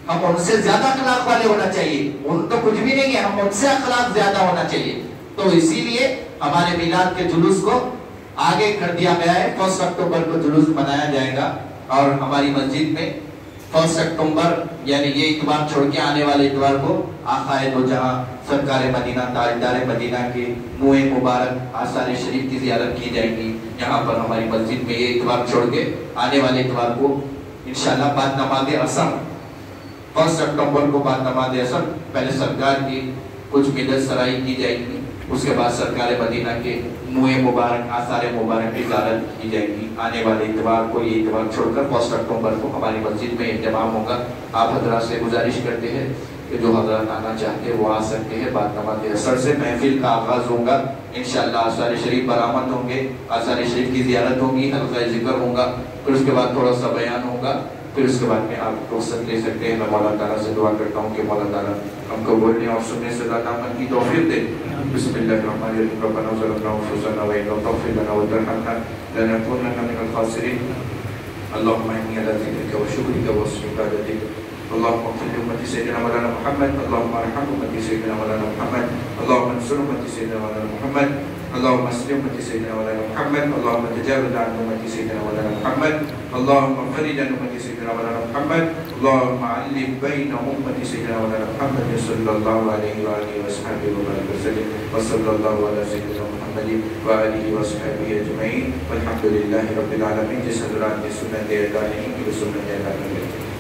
ہم ان سے زیادہ اخلاق والے ہونا چاہیے. ان تو کچھ بھی نہیں ہے، ہم ان سے اخلاق زیادہ ہونا چاہیے. تو اسی لیے ہمارے میلاد کے جلوس کو آگے کر دیا گیا ہے. 1 اکتوبر کو جلوس منایا جائے گا، اور ہماری مسجد میں 1 اکتوبر یعنی یہ اتوار چھوڑ کے آنے والے اتوار کو آقا دو جہاں سرکار مدینہ تاجدار مدینہ کے منہ مبارک آثار شریف کی زیارت کی جائے گی. یہاں پر ہماری مسجد میں یہ اتوار چھوڑ کے آنے والے اتوار کو انشاءاللہ بعد نماز عصر 1 اکتوبر کو بعد نماز عصر پہلے سرکار کی کچھ مدد سرائی کی جائے گی، اس کے بعد سرکار مدینہ کے منہ مبارک آثار مبارک کی زیارت کی جائے گی. آنے والے اتوار کو یہ اتوار چھوڑ کر 1 اکتوبر کو ہماری مسجد میں اہتمام ہوگا. آپ حضرات سے گزارش کرتے ہیں کہ جو حضرات آنا چاہتے ہیں وہ آ سکتے ہیں. بعد نماز عصر سے محفل کا آغاز ہوگا. انشاءاللہ آثار شریف برآمد ہوں گے، آثار شریف کی زیارت ہوگی، حلقہ ذکر ہوگا، پھر اس کے بعد تھوڑا سا بیان ہوگا. پھر اس کے بعد میں آپ رخصت لے سکتے ہیں. میں مولا تعالیٰ سے دعا کرتا ہوں کہ مولا تعالیٰ ہم کو بولنے اور سننے سے زیادہ عمل کی توفیق دے. بسم اللہ الرحمن الرحیم. ربنا ظلمنا انفسنا وإن لم تغفر لنا وترحمنا لنكونن من الخاسرين. اللهم إني على ذكرك وشكرك وحسن عبادتك. اللهم اغفر لأمة سيدنا مولانا محمد. اللهم ارحم أمة سيدنا مولانا محمد. اللهم انصر أمة سيدنا مولانا محمد. اللهم اسلم أمة سيدنا مولانا محمد. اللهم تجاوز عن أمة سيدنا مولانا محمد. اللهم فرج عن أمة سيدنا مولانا محمد. اللهم علم بين أمة سيدنا مولانا محمد صلى الله عليه وآله وصحبه وبارك وسلم. وصلى الله على سيدنا محمد وآله وصحبه أجمعين والحمد لله رب العالمين. جس حضرات نے سنت ادا نہیں کی وہ سنت ادا کر لیتے ہیں.